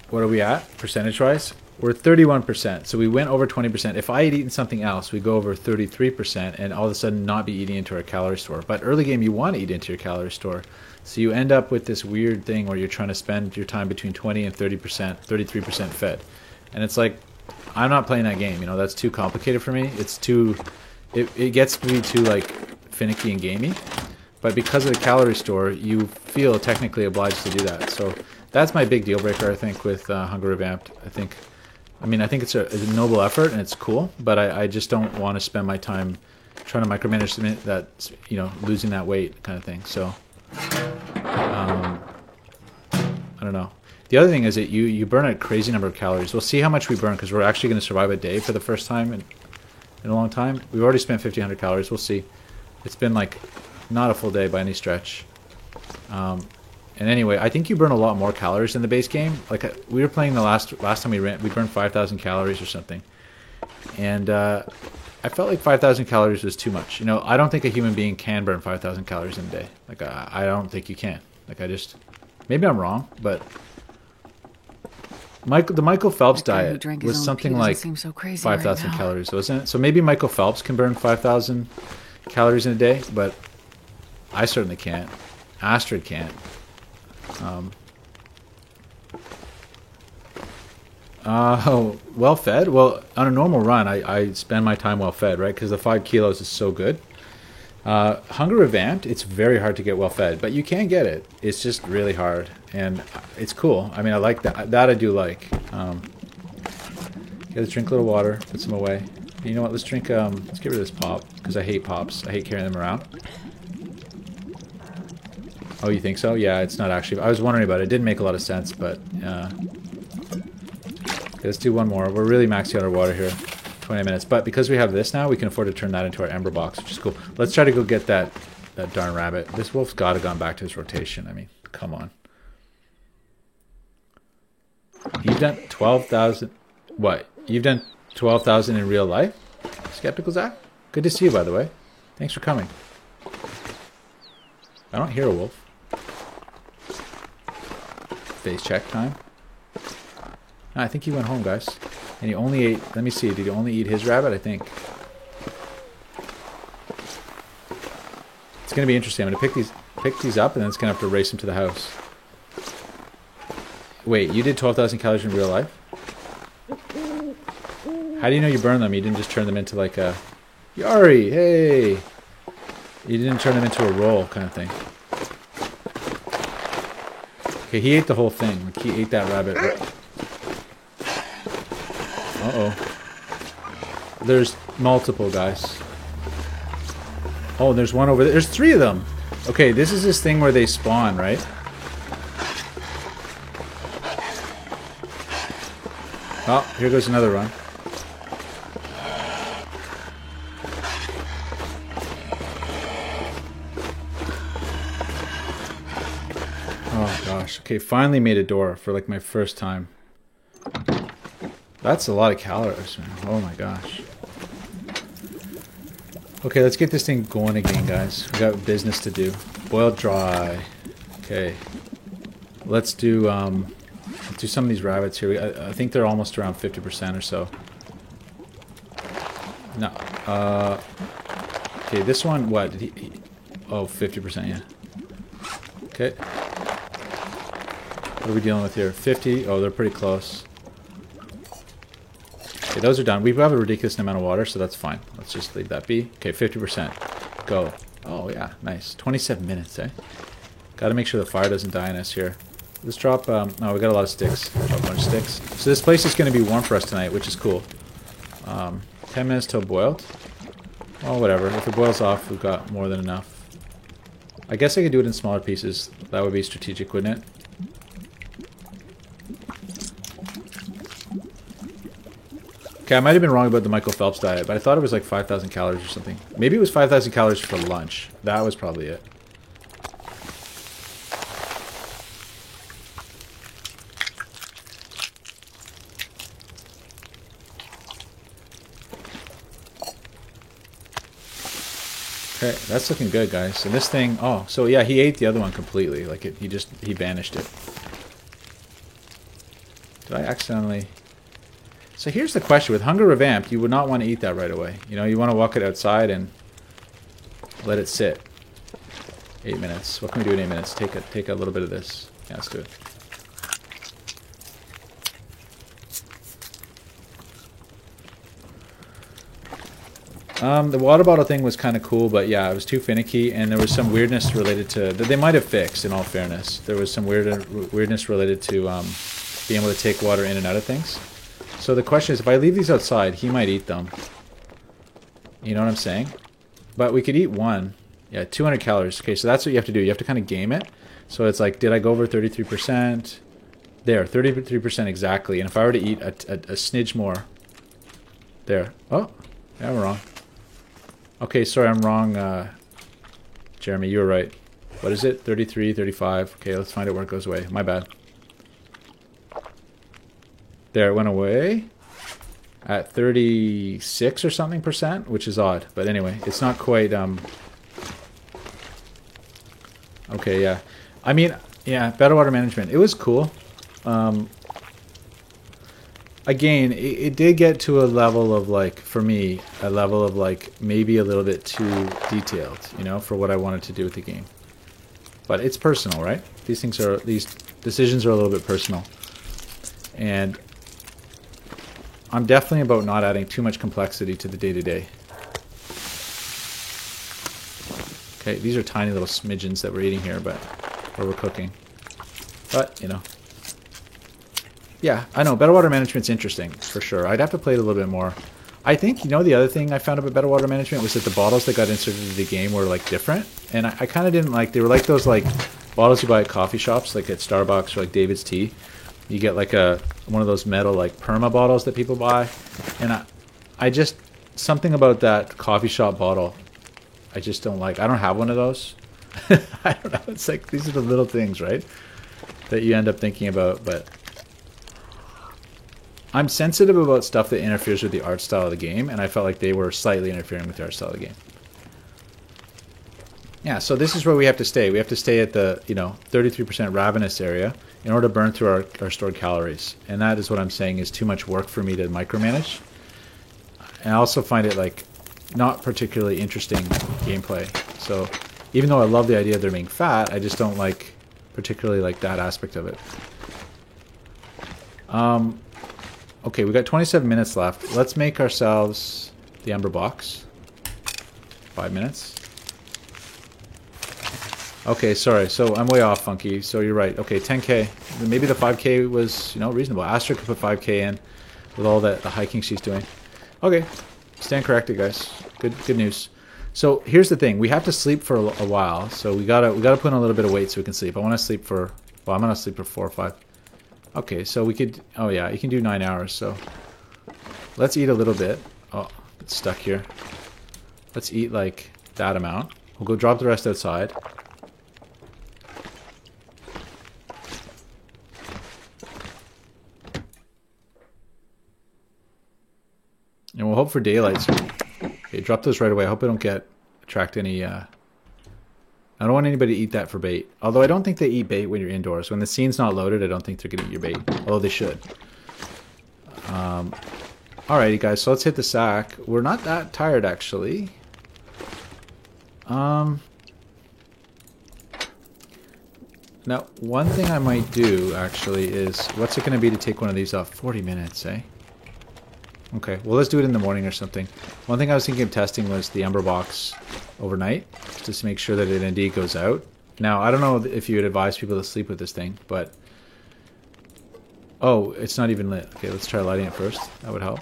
what are we at, percentage-wise? We're 31%, so we went over 20%. If I had eaten something else, we go over 33%, and all of a sudden not be eating into our calorie store. But early game, you want to eat into your calorie store. So you end up with this weird thing where you're trying to spend your time between 20 and 30%, 33% fed. And it's like, I'm not playing that game, you know, that's too complicated for me. It's too... It gets to be too, like, finicky and gamey. But because of the calorie store, you feel technically obliged to do that. So that's my big deal breaker, I think, with Hunger Revamped. I think it's a noble effort and it's cool, but I just don't want to spend my time trying to micromanage that, you know, losing that weight kind of thing. So, I don't know. The other thing is that you burn a crazy number of calories. We'll see how much we burn because we're actually going to survive a day for the first time in a long time. We've already spent 1,500 calories. We'll see. It's been like not a full day by any stretch. And anyway, I think you burn a lot more calories in the base game. Like we were playing the last time we burned 5,000 calories or something, and I felt like 5,000 calories was too much. You know, I don't think a human being can burn 5,000 calories in a day. Like I don't think you can. Like maybe I'm wrong, but the Michael Phelps diet was something like 5,000 calories, wasn't it? So maybe Michael Phelps can burn 5,000 calories in a day, but I certainly can't. Astrid can't. Well fed? Well, on a normal run, I spend my time well fed, right? Because the 5 kilos is so good. Hunger Revamped, it's very hard to get well fed, but you can get it. It's just really hard, and it's cool. I mean, I like that. That I do like. Let's drink a little water, put some away. You know what? Let's drink. Let's get rid of this pop because I hate pops. I hate carrying them around. Oh, you think so? Yeah, it's not actually. I was wondering about it. It didn't make a lot of sense, but let's do one more. We're really maxing out our water here. 20 minutes. But because we have this now, we can afford to turn that into our ember box, which is cool. Let's try to go get that darn rabbit. This wolf's got to have gone back to his rotation. I mean, come on. You've done 12,000. What? You've done 12,000 in real life? Skeptical Zach? Good to see you, by the way. Thanks for coming. I don't hear a wolf. Face check time. I think he went home, guys. And he only ate... Let me see. Did he only eat his rabbit? I think. It's going to be interesting. I'm going to pick these up, and then it's going to have to race them to the house. Wait, you did 12,000 calories in real life? How do you know you burned them? You didn't just turn them into like a... Yari, hey! You didn't turn them into a roll kind of thing. Okay, he ate the whole thing. Like, he ate that rabbit. Uh-oh. There's multiple, guys. Oh, there's one over there. There's 3 of them. Okay, this is this thing where they spawn, right? Oh, here goes another run. Oh, gosh. Okay, finally made a door for, like, my first time. That's a lot of calories, man. Oh my gosh. Okay, let's get this thing going again, guys. We got business to do. Boil dry. Okay. Let's do some of these rabbits here. I think they're almost around 50% or so. No. Okay, this one, what? Did he oh, 50%, yeah. Okay. What are we dealing with here? 50? Oh, they're pretty close. Okay, those are done. We have a ridiculous amount of water, so that's fine. Let's just leave that be. Okay, 50%. Go. Oh, yeah, nice. 27 minutes, eh? Gotta make sure the fire doesn't die on us here. Let's drop, oh, we got a lot of sticks. Drop a bunch of sticks. So this place is going to be warm for us tonight, which is cool. 10 minutes till boiled. Oh, whatever. If it boils off, we've got more than enough. I guess I could do it in smaller pieces. That would be strategic, wouldn't it? Okay, I might have been wrong about the Michael Phelps diet, but I thought it was like 5,000 calories or something. Maybe it was 5,000 calories for lunch. That was probably it. Okay, that's looking good, guys. And this thing, oh, so yeah, he ate the other one completely. Like, he banished it. Did I accidentally... So here's the question. With Hunger Revamped, you would not want to eat that right away. You know, you want to walk it outside and let it sit. 8 minutes. What can we do in 8 minutes? Take a little bit of this. Yeah, let's do it. The water bottle thing was kind of cool, but yeah, it was too finicky, and there was some weirdness related to... that they might have fixed, in all fairness. There was some weirdness related to being able to take water in and out of things. So the question is, if I leave these outside, he might eat them. You know what I'm saying? But we could eat one. Yeah, 200 calories. Okay, so that's what you have to do. You have to kind of game it. So it's like, did I go over 33%? There, 33% exactly. And if I were to eat a smidge more... There. Oh, yeah, I'm wrong. Okay, sorry, I'm wrong, Jeremy, you were right. What is it? 33, 35. Okay, let's find out where it goes away. My bad. There, it went away at 36 or something percent, which is odd. But anyway, it's not quite, okay, yeah. I mean, yeah, better water management. It was cool. Again, it did get to a level of, like, for me, a level of, like, maybe a little bit too detailed, you know, for what I wanted to do with the game. But it's personal, right? These decisions are a little bit personal. And I'm definitely about not adding too much complexity to the day-to-day. Okay, these are tiny little smidgens that we're eating here, but or we're cooking. But, you know. Yeah, I know, better water management's interesting, for sure. I'd have to play it a little bit more. I think, you know, the other thing I found about better water management was that the bottles that got inserted into the game were, like, different. And I kind of didn't like, they were like those, like, bottles you buy at coffee shops, like at Starbucks or, like, David's Tea. You get, like, one of those metal, like, perma bottles that people buy. And I just, something about that coffee shop bottle, I just don't like. I don't have one of those. I don't know, it's like, these are the little things, right? That you end up thinking about, but... I'm sensitive about stuff that interferes with the art style of the game, and I felt like they were slightly interfering with the art style of the game. Yeah, so this is where we have to stay. We have to stay at the, you know, 33% ravenous area in order to burn through our stored calories. And that is what I'm saying is too much work for me to micromanage. And I also find it, like, not particularly interesting gameplay. So even though I love the idea of there being fat, I just don't like, particularly like that aspect of it. Okay, we got 27 minutes left. Let's make ourselves the Ember box. 5 minutes. Okay, sorry. So I'm way off, Funky. So you're right. Okay, 10k. Maybe the 5k was, you know, reasonable. Astra could put 5k in with all the hiking she's doing. Okay, stand corrected, guys. Good news. So here's the thing. We have to sleep for a while. So we gotta put in a little bit of weight so we can sleep. I want to sleep for, well, I'm gonna sleep for 4 or 5. Okay, so we could... Oh, yeah, you can do 9 hours, so... Let's eat a little bit. Oh, it's stuck here. Let's eat, like, that amount. We'll go drop the rest outside. And we'll hope for daylight soon. Okay, drop those right away. I hope I don't attract any... I don't want anybody to eat that for bait. Although I don't think they eat bait when you're indoors. When the scene's not loaded, I don't think they're going to eat your bait. Although they should. Alrighty, guys. So let's hit the sack. We're not that tired, actually. Now, one thing I might do, actually, is... What's it going to be to take one of these off? 40 minutes, eh? Okay, well, let's do it in the morning or something. One thing I was thinking of testing was the Ember box overnight, just to make sure that it indeed goes out. Now, I don't know if you would advise people to sleep with this thing, but... Oh, it's not even lit. Okay, let's try lighting it first. That would help.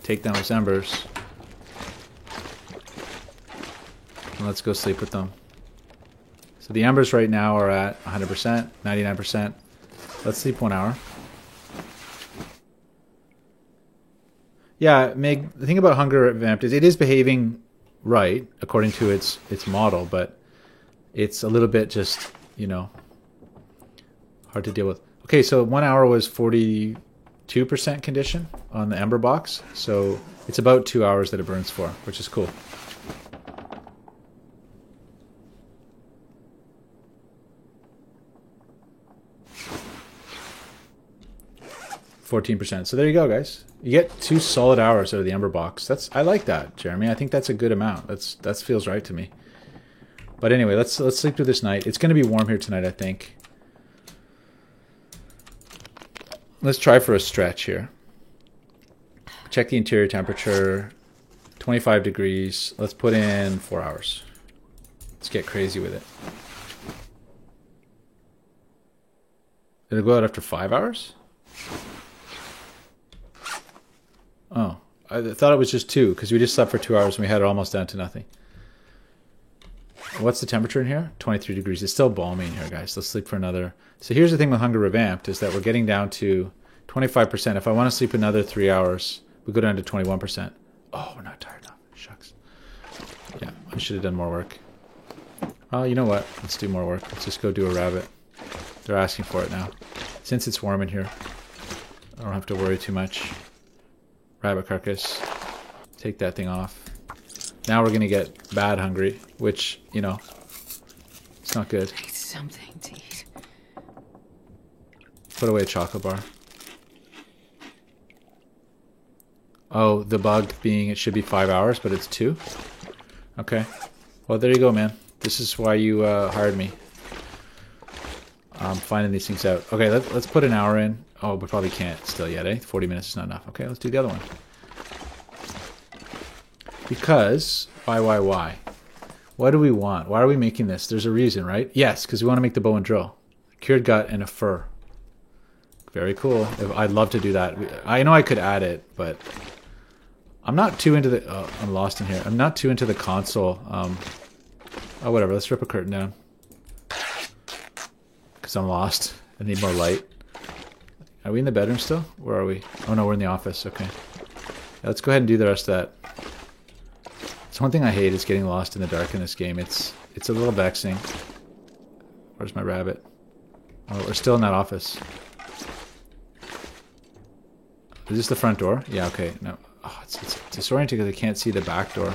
Take down those embers. And let's go sleep with them. So the embers right now are at 100%, 99%. Let's sleep 1 hour. Yeah, Meg, the thing about Hunger Revamped is it is behaving right according to its model, but it's a little bit just, you know, hard to deal with. Okay, so 1 hour was 42% condition on the Ember box, so it's about 2 hours that it burns for, which is cool. %. So there you go, guys. You get 2 solid hours out of the Ember box. I like that, Jeremy. I think that's a good amount. That feels right to me. But anyway, let's sleep through this night. It's going to be warm here tonight, I think. Let's try for a stretch here. Check the interior temperature. 25 degrees. Let's put in 4 hours. Let's get crazy with it. It'll go out after 5 hours? Oh, I thought it was just 2 because we just slept for 2 hours and we had it almost down to nothing. What's the temperature in here? 23 degrees. It's still balmy in here, guys. Let's sleep for another. So here's the thing with Hunger Revamped is that we're getting down to 25%. If I want to sleep another 3 hours, we go down to 21%. Oh, we're not tired enough. Shucks. Yeah, I should have done more work. Well, you know what? Let's do more work. Let's just go do a rabbit. They're asking for it now. Since it's warm in here, I don't have to worry too much. Rabbit carcass. Take that thing off. Now we're going to get bad hungry, which, you know, it's not good. Need something to eat. Put away a chocolate bar. Oh, the bug being it should be 5 hours, but it's 2? Okay. Well, there you go, man. This is why you hired me. I'm finding these things out. Okay, let's put an hour in. Oh, we probably can't still yet, eh? 40 minutes is not enough. Okay, let's do the other one. Because, why? What do we want? Why are we making this? There's a reason, right? Yes, because we want to make the bow and drill. Cured gut and a fur. Very cool. I'd love to do that. I know I could add it, but I'm not too into the... Oh, I'm lost in here. I'm not too into the console. Oh, whatever. Let's rip a curtain down. Because I'm lost. I need more light. Are we in the bedroom still? Where are we? Oh no, we're in the office. Okay. Yeah, let's go ahead and do the rest of that. It's one thing I hate is getting lost in the dark in this game. It's a little vexing. Where's my rabbit? Oh, we're still in that office. Is this the front door? Yeah, okay. No. Oh, it's disorienting because I can't see the back door.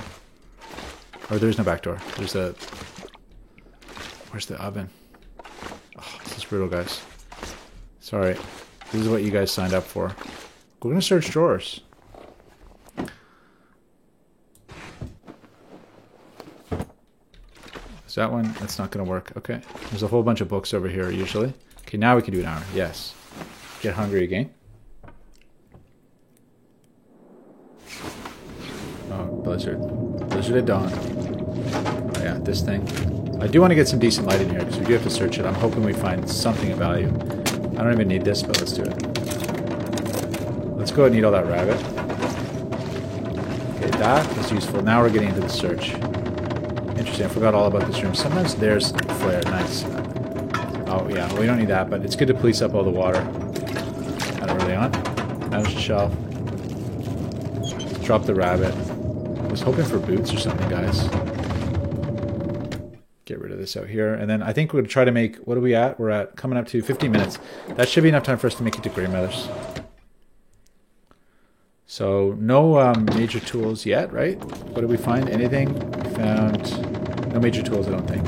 Or there's no back door. There's a... Where's the oven? Oh, this is brutal, guys. Sorry. This is what you guys signed up for. We're going to search drawers. Is that one? That's not going to work. Okay. There's a whole bunch of books over here, usually. Okay, now we can do an hour. Yes. Get hungry again. Oh, Blizzard. Blizzard at dawn. Oh, yeah, this thing. I do want to get some decent light in here because we do have to search it. I'm hoping we find something of value. I don't even need this, but let's do it. Let's go ahead and eat all that rabbit. Okay, that was useful. Now we're getting into the search. Interesting, I forgot all about this room. Sometimes there's flare. Nice. Oh, yeah, well, we don't need that, but it's good to police up all the water. Kind of early on. Manage the shelf. Drop the rabbit. I was hoping for boots or something, guys. Get rid of this out here. And then I think we're going to try to make... What are we at? We're at coming up to 15 minutes. That should be enough time for us to make it to Grandmother's. So no major tools yet, right? What did we find? Anything? We found no major tools, I don't think.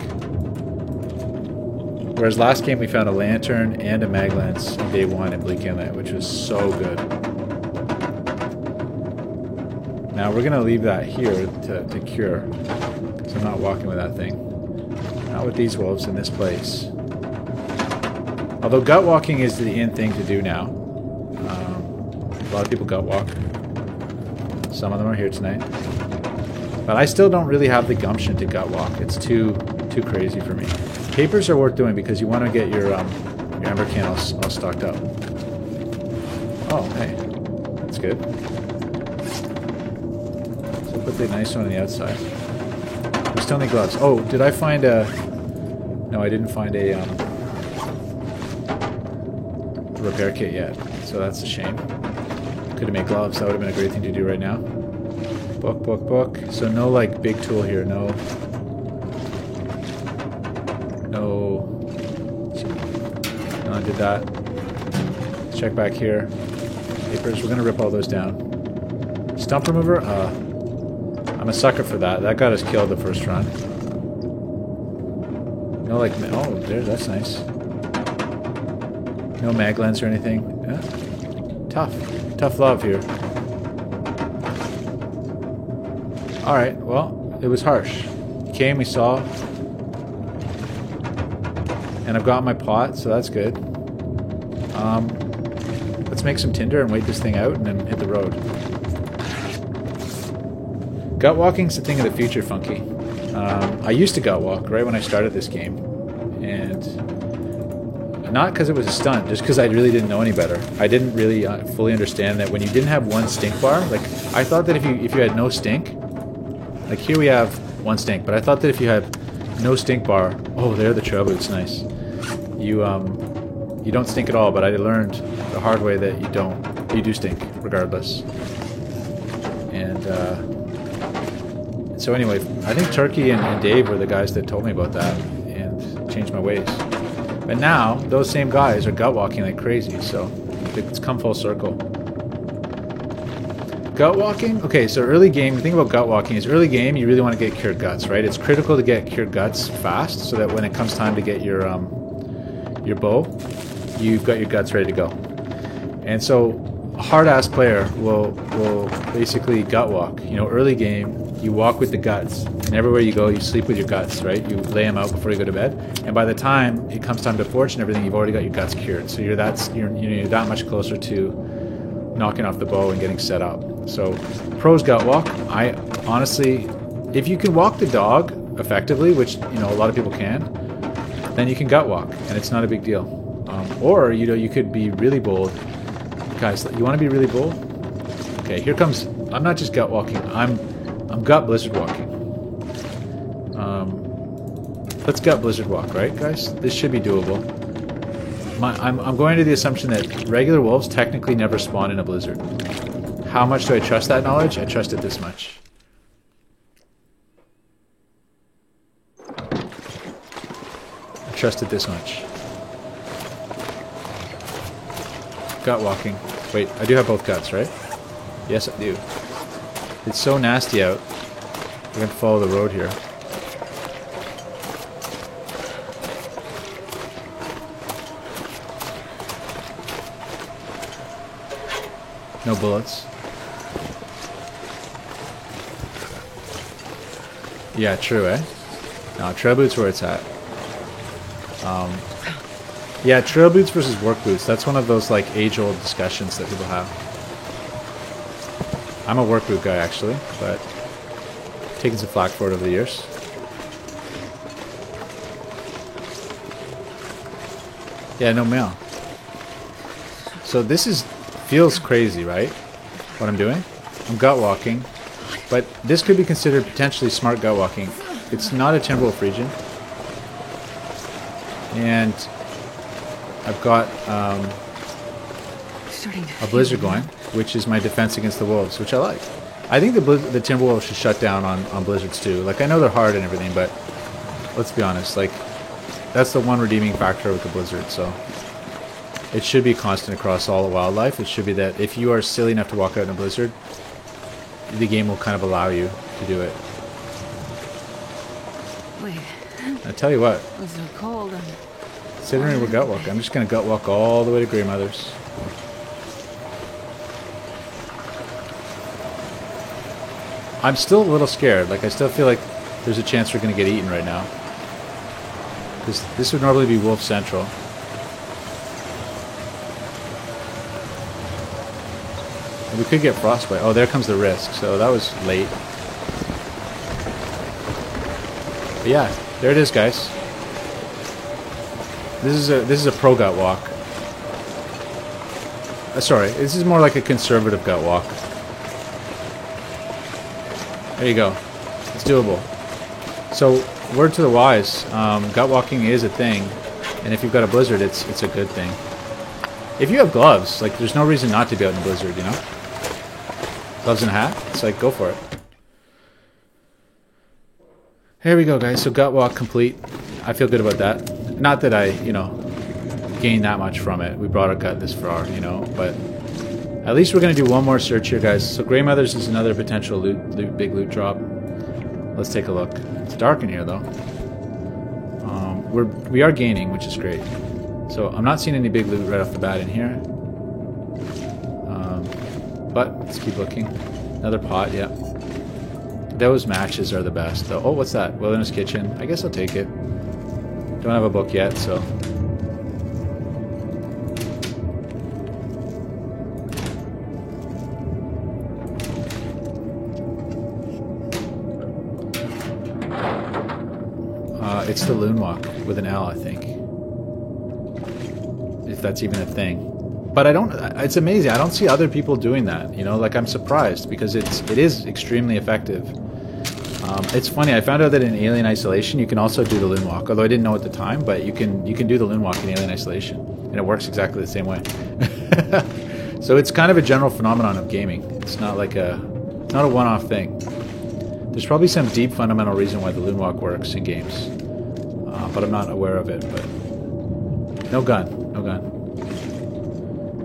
Whereas last game we found a lantern and a mag lens on day 1 in Bleak Inlet, which was so good. Now we're gonna leave that here to cure, because I'm not walking with that thing. Not with these wolves in this place. Although gut walking is the in thing to do now. A lot of people gut walk. Some of them are here tonight. But I still don't really have the gumption to gut walk. It's too crazy for me. Papers are worth doing because you want to get your ember can all stocked up. Oh, hey. That's good. So put the nice one on the outside. We still need gloves. Oh, did I find a... No, I didn't find a repair kit yet. So that's a shame. Could have made gloves. That would have been a great thing to do right now. Book, book, book. So no, like, big tool here. No... No, I did that. Let's check back here. Papers, we're gonna rip all those down. Stump remover? I'm a sucker for that. That got us killed the first run. No, like, oh, there, that's nice. No mag lens or anything. Yeah. Tough love here. Alright, well, it was harsh. Came, we saw. And I've got my pot, so that's good. Let's make some tinder and wait this thing out and then hit the road. Gut walking's the thing of the future, Funky. I used to gut walk right when I started this game. And not because it was a stunt, just because I really didn't know any better. I didn't really fully understand that when you didn't have one stink bar, like, I thought that if you had no stink, like here we have one stink, but I thought that if you had no stink bar, oh, there the trail boots, nice. You don't stink at all, but I learned the hard way that you do stink regardless. And so anyway, I think Turkey and Dave were the guys that told me about that and changed my ways. But now those same guys are gut walking like crazy, so it's come full circle. Gut walking? Okay, so early game, the thing about gut walking is early game you really want to get cured guts, right? It's critical to get cured guts fast so that when it comes time to get your bow, you've got your guts ready to go. And so a hard-ass player will basically gut walk. You know, early game, you walk with the guts. And everywhere you go, you sleep with your guts, right? You lay them out before you go to bed. And by the time it comes time to forge and everything, you've already got your guts cured. So you're that much closer to knocking off the bow and getting set up. So pros gut walk. I honestly, if you can walk the dog effectively, which a lot of people can, then you can gut walk, and it's not a big deal. Or you could be really bold, guys. You want to be really bold? Okay, here comes. I'm not just gut walking. I'm gut blizzard walking. Let's gut blizzard walk, right, guys? This should be doable. I'm going to the assumption that regular wolves technically never spawn in a blizzard. How much do I trust that knowledge? I trust it this much. I trust it this much. Gut walking. Wait, I do have both guts, right? Yes, I do. It's so nasty out. We're going to follow the road here. No bullets. Yeah, true, eh? No, trail boots where it's at. Yeah, trail boots versus work boots. That's one of those like age-old discussions that people have. I'm a work boot guy actually, but taken some flack for it over the years. Yeah, no mail. So this feels crazy, right? What I'm doing? I'm gut walking, but this could be considered potentially smart gut walking. It's not a Timberwolf region, and I've got a blizzard going, which is my defense against the wolves, which I like. I think the Timberwolves should shut down on blizzards too. Like, I know they're hard and everything, but let's be honest, like, that's the one redeeming factor with the blizzard, so it should be constant across all the wildlife. It should be that if you are silly enough to walk out in a blizzard, the game will kind of allow you to do it. Wait, I tell you what, it was so cold. considering we're gut walking, I'm just going to gut walk all the way to Grey Mothers. I'm still a little scared. Like, I still feel like there's a chance we're going to get eaten right now. Because this would normally be Wolf Central. And we could get frostbite. Oh, there comes the risk. So that was late. But yeah, there it is, guys. This is a pro gut walk. Sorry, this is more like a conservative gut walk. There you go. It's doable. So, word to the wise, gut walking is a thing, and if you've got a blizzard, it's a good thing. If you have gloves, like, there's no reason not to be out in a blizzard, you know? Gloves and a hat, it's like, go for it. Here we go, guys. So gut walk complete. I feel good about that. Not that I, you know, gained that much from it. We brought our gut this far, you know, but at least we're going to do one more search here, guys. So Grey Mothers is another potential big loot drop. Let's take a look. It's dark in here, though. We are gaining, which is great. So I'm not seeing any big loot right off the bat in here. But let's keep looking. Another pot, yeah. Those matches are the best, though. Oh, what's that? Wilderness Kitchen. I guess I'll take it. Don't have a book yet, so... it's the Loon Walk with an L, I think. If that's even a thing. But I don't... It's amazing. I don't see other people doing that, you know? Like, I'm surprised, because it is extremely effective. It's funny, I found out that in Alien Isolation you can also do the Loon Walk, although I didn't know at the time, but you can do the Loon Walk in Alien Isolation, and it works exactly the same way. So it's kind of a general phenomenon of gaming. It's not like not a one-off thing. There's probably some deep fundamental reason why the Loon Walk works in games, but I'm not aware of it. But no gun, no gun.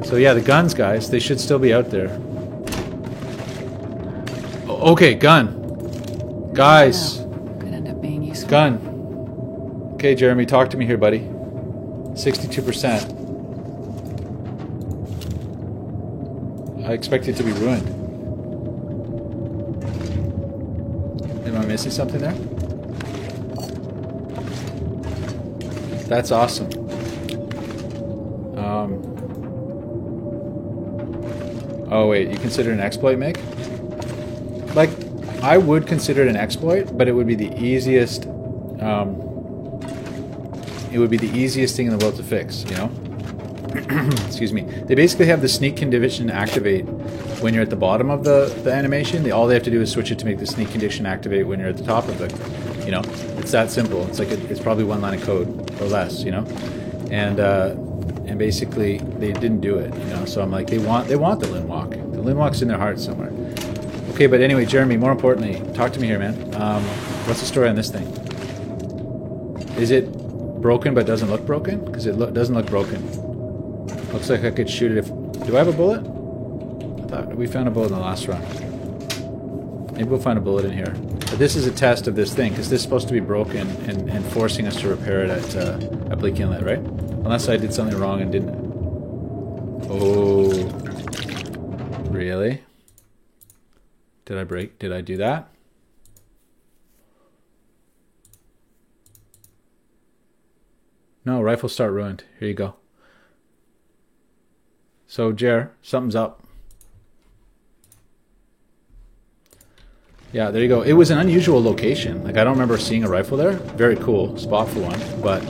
So yeah, the guns, guys, they should still be out there. Okay, gun. Guys, could end up being useful. Gun. Okay, Jeremy, talk to me here, buddy. 62%. I expect it to be ruined. Am I missing something there? That's awesome. Oh wait, you consider it an exploit, Mick? Like, I would consider it an exploit, but it would be the easiest. It would be the easiest thing in the world to fix, you know. Excuse me. They basically have the sneak condition activate when you're at the bottom of the animation. All they have to do is switch it to make the sneak condition activate when you're at the top of it. You know, it's that simple. It's like it's probably one line of code or less, you know. And basically they didn't do it, you know. So I'm like, they want the Loon Walk. The Loon Walk's in their heart somewhere. Okay, but anyway, Jeremy, more importantly, talk to me here, man. What's the story on this thing? Is it broken but doesn't look broken? Because it doesn't look broken. Looks like I could shoot it if... Do I have a bullet? I thought we found a bullet in the last run. Maybe we'll find a bullet in here. But this is a test of this thing, because this is supposed to be broken and forcing us to repair it at Bleak Inlet, right? Unless I did something wrong and didn't... Oh... Really? Did I do that? No, rifle start ruined. Here you go. So, Jer, something's up. Yeah, there you go. It was an unusual location. Like, I don't remember seeing a rifle there. Very cool spot for one, but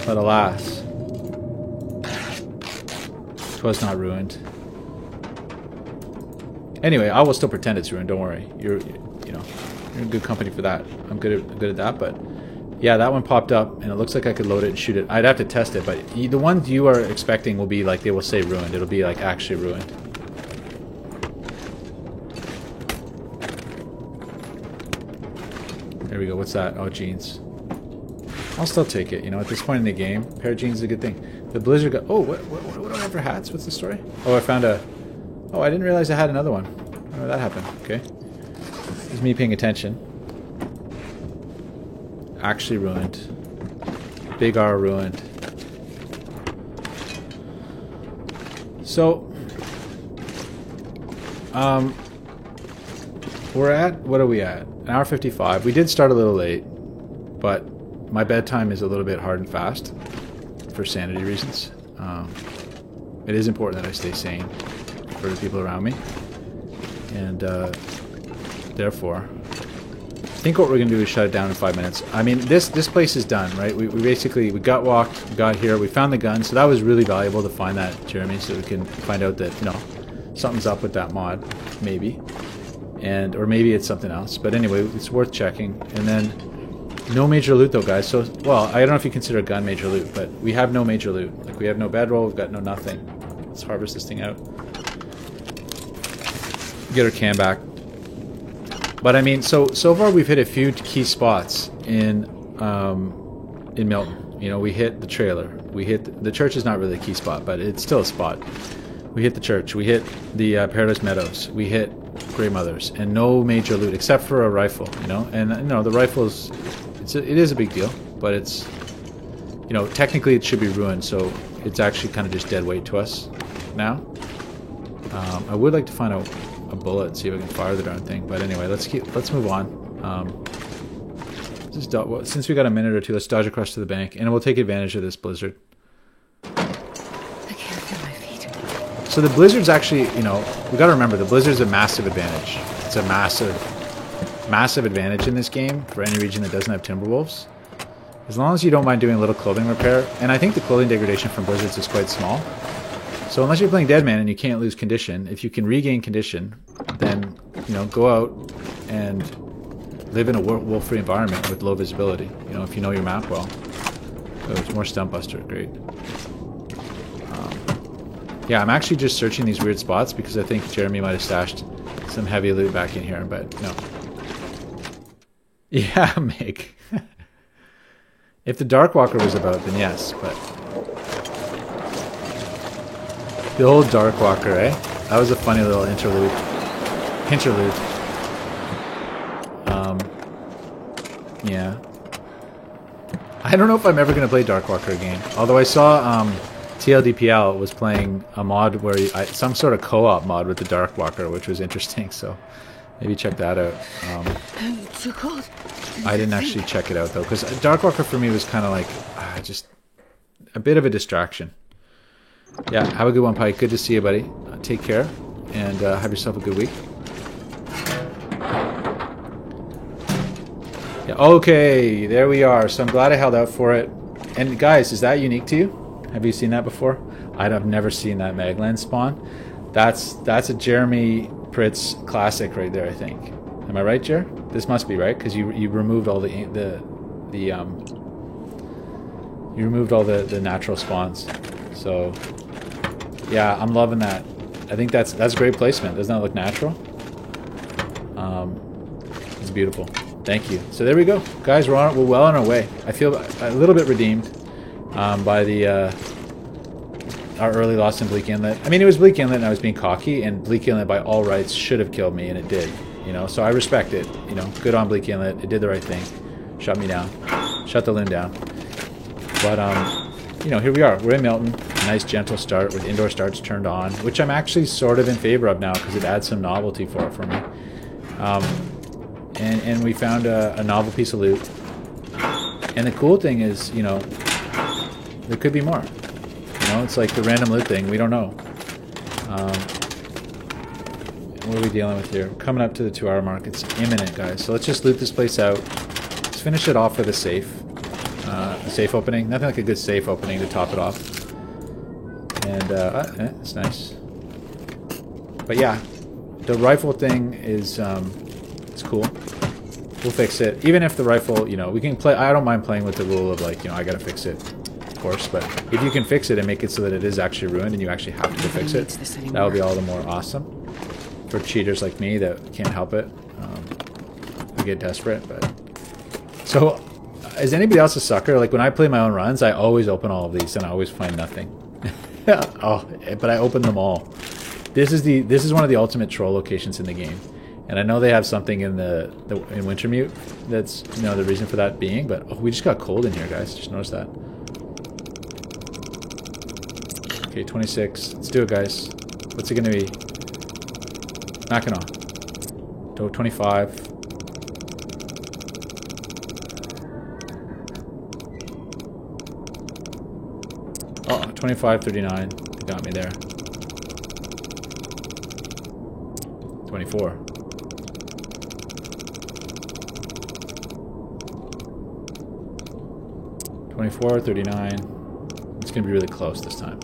alas, 'twas not ruined. Anyway, I will still pretend it's ruined. Don't worry. You're in good company for that. I'm good at that. But yeah, that one popped up, and it looks like I could load it and shoot it. I'd have to test it, but the ones you are expecting will be like, they will say ruined. It'll be like actually ruined. There we go. What's that? Oh, jeans. I'll still take it. You know, at this point in the game, a pair of jeans is a good thing. The blizzard got... Oh, what do I have for hats? What's the story? Oh, I found a... Oh, I didn't realize I had another one. Oh, that happened. Okay. This is me paying attention. Actually ruined. Big R ruined. So... we're at... What are we at? An hour 55. We did start a little late. But my bedtime is a little bit hard and fast. For sanity reasons. It is important that I stay sane for the people around me, and therefore I think what we're gonna do is shut it down in 5 minutes. I mean, this place is done, right? We basically got walked, got here, we found the gun, so that was really valuable to find that, Jeremy, so we can find out that, you know, something's up with that mod, maybe, and or maybe it's something else, but anyway, it's worth checking. And then no major loot though, guys. So, well, I don't know if you consider a gun major loot, but we have no major loot. Like, we have no bedroll, we've got no nothing. Let's harvest this thing out. Get our cam back. But I mean, so far we've hit a few key spots in Milton. You know, we hit the trailer. We hit the church is not really a key spot, but it's still a spot. We hit the church. We hit the Paradise Meadows. We hit Grey Mothers, and no major loot except for a rifle. You know, and you know the rifle's. It is a big deal, but it's, you know, technically it should be ruined, so it's actually kind of just dead weight to us now. I would like to find a bullet and see if I can fire the darn thing, but anyway, let's move on. Since we got a minute or two, let's dodge across to the bank, and we'll take advantage of this blizzard. I can't feel my feet. So the blizzard's actually, you know, we got to remember the blizzard's a massive advantage. It's a massive advantage in this game for any region that doesn't have Timberwolves. As long as you don't mind doing a little clothing repair, and I think the clothing degradation from blizzards is quite small. So unless you're playing Deadman and you can't lose condition, if you can regain condition, then, you know, go out and live in a wolf-free environment with low visibility. You know, if you know your map well. Oh, there's more Stump Buster, great. Yeah, I'm actually just searching these weird spots because I think Jeremy might have stashed some heavy loot back in here, but no. Yeah, Mick. If the Darkwalker was about, then yes, but... The old Darkwalker, eh? That was a funny little interlude. Yeah. I don't know if I'm ever going to play Darkwalker again. Although I saw TLDPL was playing a mod where some sort of co-op mod with the Darkwalker, which was interesting, so maybe check that out. So cold. I didn't actually check it out though, because Darkwalker for me was kind of like just a bit of a distraction. Yeah, have a good one, Pike. Good to see you, buddy. Take care, and have yourself a good week. Yeah, okay, there we are. So I'm glad I held out for it. And guys, is that unique to you? Have you seen that before? I've never seen that Magland spawn. That's a Jeremy Pritz classic right there, I think. Am I right, Jer? This must be right because you removed all you removed all the natural spawns. So yeah, I'm loving that. I think that's great placement. Doesn't that look natural? It's beautiful. Thank you. So there we go, guys. We're well on our way. I feel a little bit redeemed by our early loss in Bleak Inlet. I mean, it was Bleak Inlet and I was being cocky, and Bleak Inlet by all rights should have killed me, and it did. You know, so I respect it. You know, good on Bleak Inlet. It did the right thing. Shut me down. Shut the loon down. But you know, here we are. We're in Milton. A nice gentle start with indoor starts turned on, which I'm actually sort of in favor of now because it adds some novelty for me. And we found a novel piece of loot. And the cool thing is, you know, there could be more. You know, it's like the random loot thing. We don't know. What are we dealing with here? We're coming up to the 2-hour mark. It's imminent, guys. So let's just loot this place out. Let's finish it off with a safe. A safe opening. Nothing like a good safe opening to top it off. And, it's nice. But yeah, the rifle thing is, it's cool. We'll fix it. Even if the rifle, you know, we can play, I don't mind playing with the rule of like, you know, I gotta fix it, of course, but if you can fix it and make it so that it is actually ruined and you actually have to fix it, that would be all the more awesome. For cheaters like me that can't help it. We get desperate, but... So, is anybody else a sucker? Like when I play my own runs, I always open all of these and I always find nothing. Oh, but I open them all. This is one of the ultimate troll locations in the game, and I know they have something in in Wintermute that's the reason for that being. But oh, we just got cold in here, guys. Just noticed that. Okay, 26. Let's do it, guys. What's it gonna be? Mackinac. 25. Oh, 25, 39. Got me there. 24. $24, 39. It's gonna be really close this time.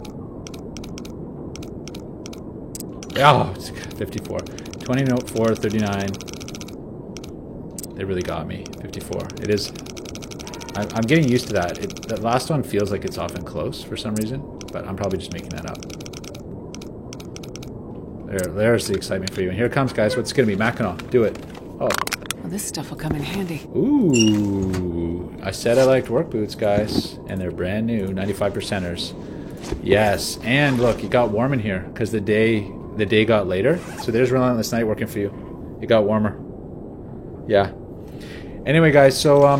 Oh, it's 54. 24, 39. They really got me. 54. It is. I'm getting used to that. The last one feels like it's often close for some reason, but I'm probably just making that up. There's the excitement for you. And here it comes, guys. What's it going to be? Mackinac. Do it. Oh. Well, this stuff will come in handy. Ooh. I said I liked work boots, guys. And they're brand new. 95%ers. Yes. And look, it got warm in here because the day got later. So there's Relentless Night working for you. It got warmer. Yeah. Anyway, guys, so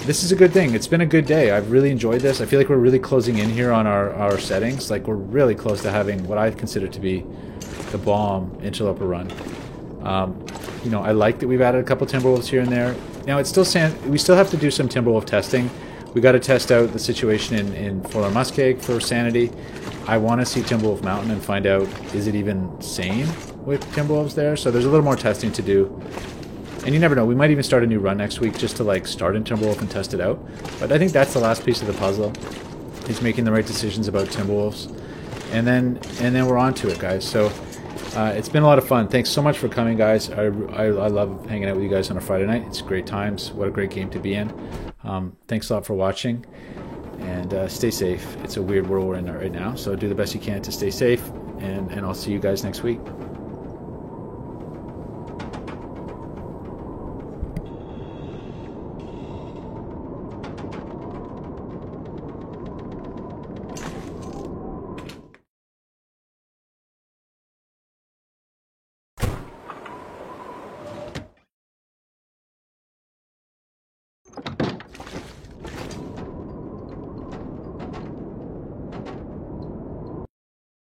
this is a good thing. It's been a good day. I've really enjoyed this. I feel like we're really closing in here on our settings. Like we're really close to having what I consider to be the bomb interloper run. I like that we've added a couple Timberwolves here and there. Now it's still we still have to do some Timberwolf testing. We got to test out the situation in Forlorn Muskeg for sanity. I want to see Timberwolf Mountain and find out, is it even sane with Timberwolves there? So there's a little more testing to do. And you never know, we might even start a new run next week just to like start in Timberwolf and test it out. But I think that's the last piece of the puzzle, is making the right decisions about Timberwolves. And then we're on to it, guys. So it's been a lot of fun. Thanks so much for coming, guys. I love hanging out with you guys on a Friday night. It's great times. What a great game to be in. Thanks a lot for watching. And stay safe. It's a weird world we're in right now. So do the best you can to stay safe. And I'll see you guys next week.